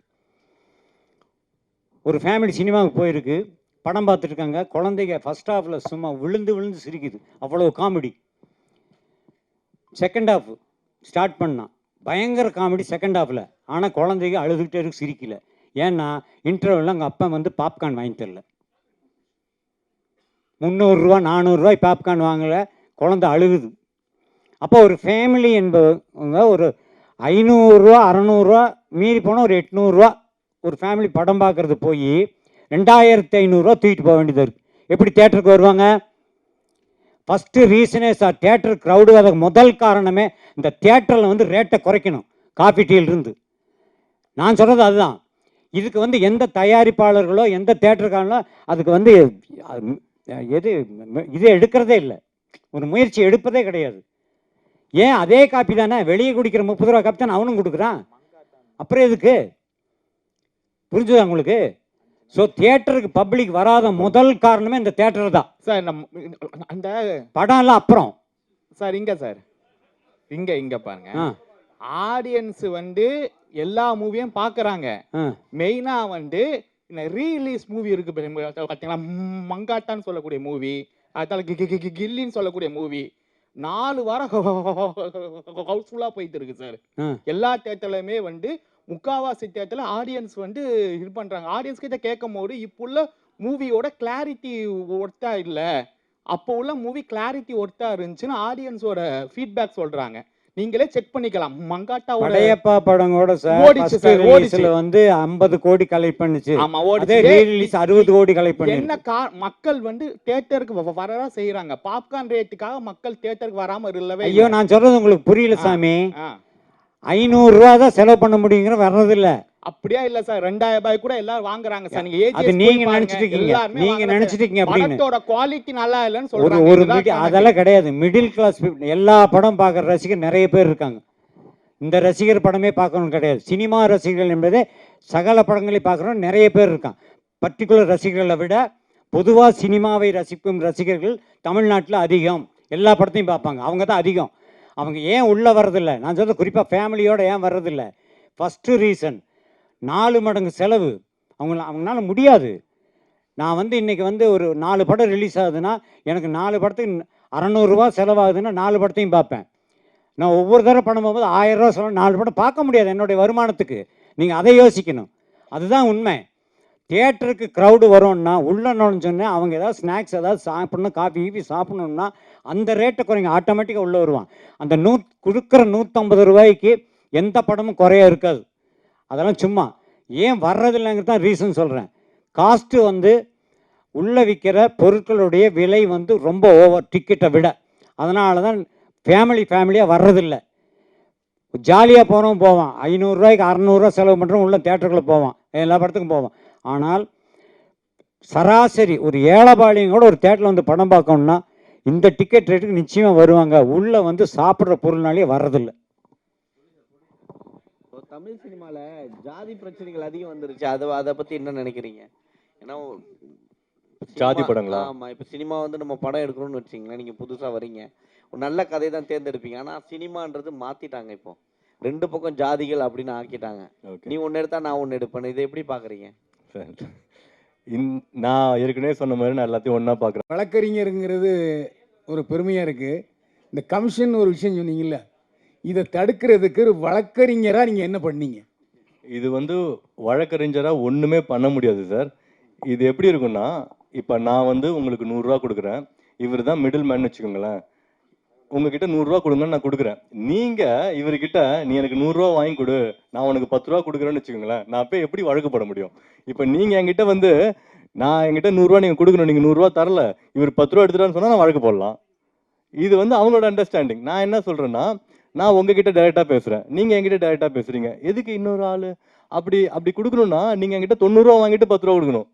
[SPEAKER 6] ஒரு ஃபேமிலி சினிமாவுக்கு போயிருக்கு, படம் பார்த்துட்ருக்காங்க, குழந்தைங்க ஃபஸ்ட் ஹாஃபில் சும்மா விழுந்து சிரிக்குது, அவ்வளோ காமெடி. செகண்ட் ஹாஃப் ஸ்டார்ட் பண்ணால் பயங்கர காமெடி செகண்ட் ஹாஃபில். ஆனால் குழந்தைங்க அழுதுகிட்டே இருக்கு, சிரிக்கல. ஏன்னா இன்டர்வலில் அங்கே அப்பா வந்து பாப்கார்ன் வாங்கி தரல. 300 ரூபா 400 ரூபாய் பாப்கார்ன் வாங்கலை, குழந்தை அழுகுது. அப்போ ஒரு ஃபேமிலி என்பவங்க ஒரு 500 ரூபா 600 ரூபா மீறி போனால் ஒரு 800 ரூபா ஒரு ஃபேமிலி படம் பார்க்குறது போய் 2500 ரூபா தூக்கிட்டு போக வேண்டியதாக இருக்குது. எப்படி தேட்டருக்கு வருவாங்க? ஃபஸ்ட்டு ரீசனே சார் தியேட்டர் க்ரௌடு அதுக்கு முதல் காரணமே இந்த தியேட்டரில் வந்து ரேட்டை குறைக்கணும் காஃபி டீலிருந்து. நான் சொல்கிறது அதுதான். இதுக்கு வந்து எந்த தயாரிப்பாளர்களோ எந்த தியேட்டருக்காரங்களோ அதுக்கு வந்து இது எடுக்கிறதே இல்லை, ஒரு முயற்சி எடுப்பதே கிடையாது. ஏன் அதே காப்பி தானே வெளியே குடிக்கிற 30 ரூபா காப்பி தானே அவனும் கொடுக்குறான், அப்புறம் எதுக்கு? புரிஞ்சுதா உங்களுக்கு? ஸோ தியேட்டருக்கு பப்ளிக் வராத முதல் காரணமே இந்த தியேட்டர் தான்
[SPEAKER 4] சார். அந்த
[SPEAKER 6] படம் எல்லாம் அப்புறம்
[SPEAKER 4] சார் இங்க பாருங்க, ஆடியன்ஸ் வந்து எல்லா மூவியும் பார்க்குறாங்க. மெயினாக வந்து இந்த ரீலீஸ் மூவி இருக்கு பார்த்தீங்களா, மங்காட்டான்னு சொல்லக்கூடிய மூவி, அதால கில்லின்னு சொல்லக்கூடிய மூவி 4 வாரம் ஹவுஸ்ஃபுல்லாக போயிட்டு இருக்கு சார். எல்லா தேட்டர்லையுமே வந்து முக்காவாசி தேட்டரில் ஆடியன்ஸ் வந்து இது பண்ணுறாங்க. ஆடியன்ஸ் கிட்ட கேட்கும் போது இப்போ உள்ள மூவியோட கிளாரிட்டி ஒர்த்தா இல்லை, அப்போ உள்ள மூவி கிளாரிட்டி ஒர்த்தா இருந்துச்சுன்னு ஆடியன்ஸோட ஃபீட்பேக் சொல்கிறாங்க. நீங்களே செக் பண்ணிக்கலாம். மங்காட்டாவோட
[SPEAKER 6] படையப்பா படங்கோட சார் ஓடிச்சுல வந்து 50 கோடி கலெக்ட் பண்ணுச்சு.
[SPEAKER 4] ஆமா, ஓடிச்சு.
[SPEAKER 6] ரீரிலீஸ் 60 கோடி கலெக்ட் பண்ணி.
[SPEAKER 4] என்ன மக்கள் வந்து தியேட்டருக்கு வரதா செய்யறாங்க, பாப்கார்ன் ரேட்டுக்காக மக்கள் தியேட்டருக்கு வராம இல்லவே.
[SPEAKER 6] ஐயோ, நான் சொல்றது உங்களுக்கு புரியல சாமி. 500 ரூபா தான் செலவு பண்ண முடியுங்கிற வர்றது இல்ல.
[SPEAKER 4] அப்படியே இல்ல சார், 2000 ரூபாய் கூட எல்லாரும் வாங்குறாங்க சார்.
[SPEAKER 6] அது நீங்க நினைச்சிட்டு இருக்கீங்க அப்படின்னு.
[SPEAKER 4] படத்தோட குவாலிட்டி நல்லா இல்லன்னு சொல்றாங்க.
[SPEAKER 6] ஒரு அதெல்லாம் கிடையாது. மிடில் கிளாஸ் எல்லா படம் பார்க்குற ரசிகர் நிறைய பேர் இருக்காங்க. இந்த ரசிகர் படமே பார்க்கணும் கிடையாது. சினிமா ரசிகர்கள் என்பதே சகல படங்களை பார்க்குறோம் நிறைய பேர் இருக்காங்க. பர்டிகுலர் ரசிகர்களை விட பொதுவாக சினிமாவை ரசிக்கும் ரசிகர்கள் தமிழ்நாட்டில் அதிகம். எல்லா படத்தையும் பார்ப்பாங்க, அவங்க தான் அதிகம். அவங்க ஏன் உள்ளே வர்றதில்லை, நான் சொல்கிறது குறிப்பாக ஃபேமிலியோடு ஏன் வர்றதில்லை, ஃபஸ்ட்டு ரீசன் 4 மடங்கு செலவு. அவங்களால முடியாது. நான் வந்து இன்றைக்கி வந்து ஒரு 4 படம் ரிலீஸ் ஆகுதுன்னா எனக்கு 4 படத்துக்கு 600 ரூபா செலவாகுதுன்னா 4 படத்தையும் பார்ப்பேன். நான் ஒவ்வொரு தடவை படம் போகும்போது 1000 ரூபா செலவு 4 படம் பார்க்க முடியாது என்னுடைய வருமானத்துக்கு. நீங்கள் அதை யோசிக்கணும். அதுதான் உண்மை. தியேட்டருக்கு க்ரௌடு வரும்னா உள்ளே நுழைஞ்சோன்னே அவங்க ஏதாவது ஸ்நாக்ஸ் ஏதாவது சாப்பிட்ணும், காஃபி கீஃபி சாப்பிட்ணுன்னா அந்த ரேட்டை குறைங்க, ஆட்டோமேட்டிக்காக உள்ளே வருவான். அந்த கொடுக்குற 150 ரூபாய்க்கு எந்த படமும் குறைய இருக்காது. அதெல்லாம் சும்மா ஏன் வர்றதில்லைங்கிறது தான் ரீசன் சொல்கிறேன். காஸ்ட்டு வந்து உள்ளே விற்கிற பொருட்களுடைய விலை வந்து ரொம்ப ஓவர் டிக்கெட்டை விட. அதனால தான் ஃபேமிலியாக வர்றதில்லை. ஜாலியாக போகிறவன் போவான், 500 ரூபாய்க்கு 600 ரூபா செலவு பண்ணுறவன் உள்ள தேட்டருக்குள்ளே போவான், எல்லா படத்துக்கும் போவான். ஆனால் சராசரி ஒரு ஏழைபாளையம் கூட ஒரு தேட்டரில் வந்து படம் பார்க்கணுன்னா இந்த டிக்கெட் ரேட்டுக்கு நிச்சயமாக வருவாங்க. உள்ளே வந்து சாப்பிட்ற பொருள்னாலே வர்றதில்லை.
[SPEAKER 7] தமிழ் சினிமால ஜாதி பிரச்சனைகள் அதிகம் வந்துருச்சு. அதை பத்தி என்ன நினைக்கிறீங்க? ஏன்னா
[SPEAKER 3] ஜாதி படங்களா?
[SPEAKER 7] ஆமா, இப்ப சினிமா வந்து நம்ம படம் எடுக்கணும்னு வச்சிங்களேன், நீங்க புதுசா வரீங்க, ஒரு நல்ல கதையை தான் தேர்ந்தெடுப்பீங்க. ஆனா சினிமான்றது மாத்திட்டாங்க. இப்போ 2 பக்கம் ஜாதிகள் அப்படின்னு ஆக்கிட்டாங்க. நீ ஒன்னு எடுத்தா நான் ஒன்னு எடுப்பேன். இதை எப்படி பாக்குறீங்க?
[SPEAKER 3] நான் ஏற்கனவே சொன்ன மாதிரி நான் எல்லாத்தையும் ஒன்றா பார்க்குறேன்.
[SPEAKER 8] வழக்கறிஞருங்கிறது ஒரு பெருமையாக இருக்குது. இந்த கமிஷன் ஒரு விஷயம் சொன்னீங்கல்ல, இதை தடுக்கிறதுக்கு ஒரு வழக்கறிஞராக நீங்கள் என்ன பண்ணீங்க?
[SPEAKER 3] இது வந்து வழக்கறிஞராக ஒன்றுமே பண்ண முடியாது சார். இது எப்படி இருக்குன்னா, இப்போ நான் வந்து உங்களுக்கு 100 ரூபா கொடுக்குறேன், இவர் தான் மிடில் மேன் வச்சுக்கோங்களேன். உங்ககிட்ட 100 ரூபா கொடுங்கன்னு நான் கொடுக்குறேன். நீங்கள் இவர்கிட்ட நீ எனக்கு 100 ரூபா வாங்கி கொடு, நான் உனக்கு 10 ரூபா கொடுக்குறேன்னு வச்சுக்கோங்களேன். நான் போய் எப்படி வழக்குப்பட முடியும்? இப்போ நீங்கள் என்கிட்ட வந்து நான் என்கிட்ட 100 ரூபா நீங்கள் கொடுக்கணும், நீங்கள் 100 ரூபா தரல, இவர் 10 ரூபா எடுத்துட்டான்னு சொன்னால் நான் வழக்கு போடலாம். இது வந்து அவங்களோட அண்டர்ஸ்டாண்டிங். நான் என்ன சொல்கிறேன்னா, நான் உங்ககிட்ட டைரெக்டாக பேசுகிறேன், நீங்கள் என்கிட்ட டைரெக்டாக பேசுகிறீங்க. எதுக்கு இன்னொரு ஆள் அப்படி கொடுக்கணும்னா நீங்கள் என்கிட்ட 90 ரூபா வாங்கிட்டு 10 ரூபா கொடுக்கணும்.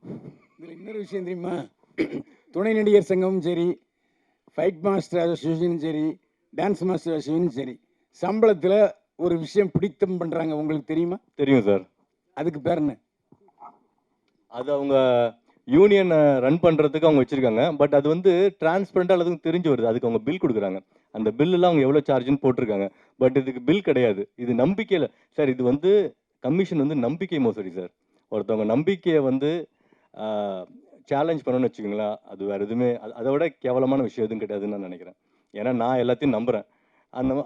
[SPEAKER 8] இதில் இன்னொரு விஷயம் தெரியுமா? துணை நடிகர் சங்கமும் சரி, ஃபைட் மாஸ்டர் அசோசியேஷனும் சரி, டான்ஸ் மாஸ்டர் அசோசியேஷனும் சரி, சம்பளத்தில் ஒரு விஷயம் பிடித்தம் பண்ணுறாங்க. உங்களுக்கு தெரியுமா?
[SPEAKER 3] தெரியும் சார்.
[SPEAKER 8] அதுக்கு பேர் என்ன?
[SPEAKER 3] அது அவங்க யூனியனை ரன் பண்ணுறதுக்கு அவங்க வச்சுருக்காங்க. பட் அது வந்து டிரான்ஸ்பரண்ட்டாக எல்லாத்துக்கும் தெரிஞ்சு வருது. அதுக்கு அவங்க பில் கொடுக்குறாங்க. அந்த பில்லுலாம் அவங்க எவ்வளோ சார்ஜுன்னு போட்டிருக்காங்க. பட் இதுக்கு பில் கிடையாது. இது நம்பிக்கையில் சார். இது வந்து கமிஷன் வந்து நம்பிக்கை மோசடி சார். ஒருத்தவங்க நம்பிக்கையை வந்து சேலஞ்ச் பண்ணணும்னு வச்சுக்கோங்களேன், அது வேறு எதுவுமே அதை விட கேவலமான விஷயம் எதுவும் கிடையாதுன்னு நான் நினைக்கிறேன். ஏன்னா நான் எல்லாத்தையும் நம்புகிறேன்.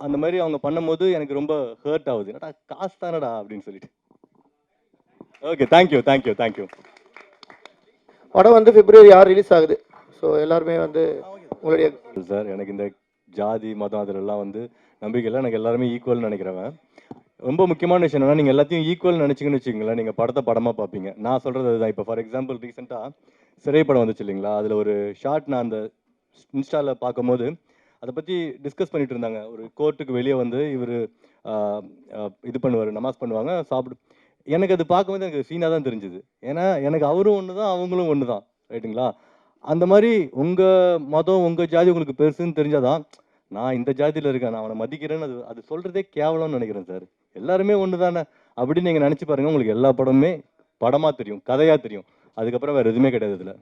[SPEAKER 3] அந்த மாதிரி அவங்க பண்ணும்போது எனக்கு ரொம்ப ஹர்ட் ஆகுது. என்னடா காசு தானடா அப்படின்னு சொல்லிட்டு. Okay, thank you.
[SPEAKER 11] படம் வந்து February 6 ரிலீஸ் ஆகுது. ஸோ எல்லாருமே வந்து உங்களுடைய
[SPEAKER 3] சார், எனக்கு இந்த ஜாதி மதம் அதிலெல்லாம் வந்து நம்பிக்கை இல்லை. எனக்கு எல்லாருமே ஈக்குவல்னு நினைக்கிறவன். ரொம்ப முக்கியமான விஷயம் என்னன்னா, நீங்கள் எல்லாத்தையும் ஈக்குவல் நினச்சிங்கன்னு வச்சுக்கோங்களேன், நீங்கள் படமாக பார்ப்பீங்க. நான் சொல்கிறது அதுதான். இப்போ ஃபார் எக்ஸாம்பிள் ரீசெண்டாக சிறை படம் வந்துச்சு இல்லைங்களா, அதில் ஒரு ஷார்ட் நான் அந்த இன்ஸ்டாவில் பார்க்கும்போது அதை பற்றி டிஸ்கஸ் பண்ணிட்டு இருந்தாங்க. ஒரு கோர்ட்டுக்கு வெளியே வந்து இவர் இது பண்ணுவார், நமாஸ் பண்ணுவாங்க, சாப்பிடு. எனக்கு அது பார்க்கும்போது எனக்கு சீனாக தான் தெரிஞ்சுது. ஏன்னா எனக்கு அவரும் ஒன்று தான், அவங்களும் ஒன்று தான், ரைட்டுங்களா? அந்த மாதிரி உங்கள் மதம் உங்கள் ஜாதி உங்களுக்கு பெருசுன்னு தெரிஞ்சாதான் நான் இந்த ஜாதியில் இருக்கேன், நான் அவனை மதிக்கிறேன்னு அது சொல்கிறதே கேவலம்னு நினைக்கிறேன் சார். எல்லாருமே ஒன்று தானே அப்படின்னு நீங்கள் நினச்சி பாருங்கள், உங்களுக்கு எல்லா படமுமே படமாக தெரியும், கதையாக தெரியும். அதுக்கப்புறம் வேறு எதுவுமே கிடையாது இதில்.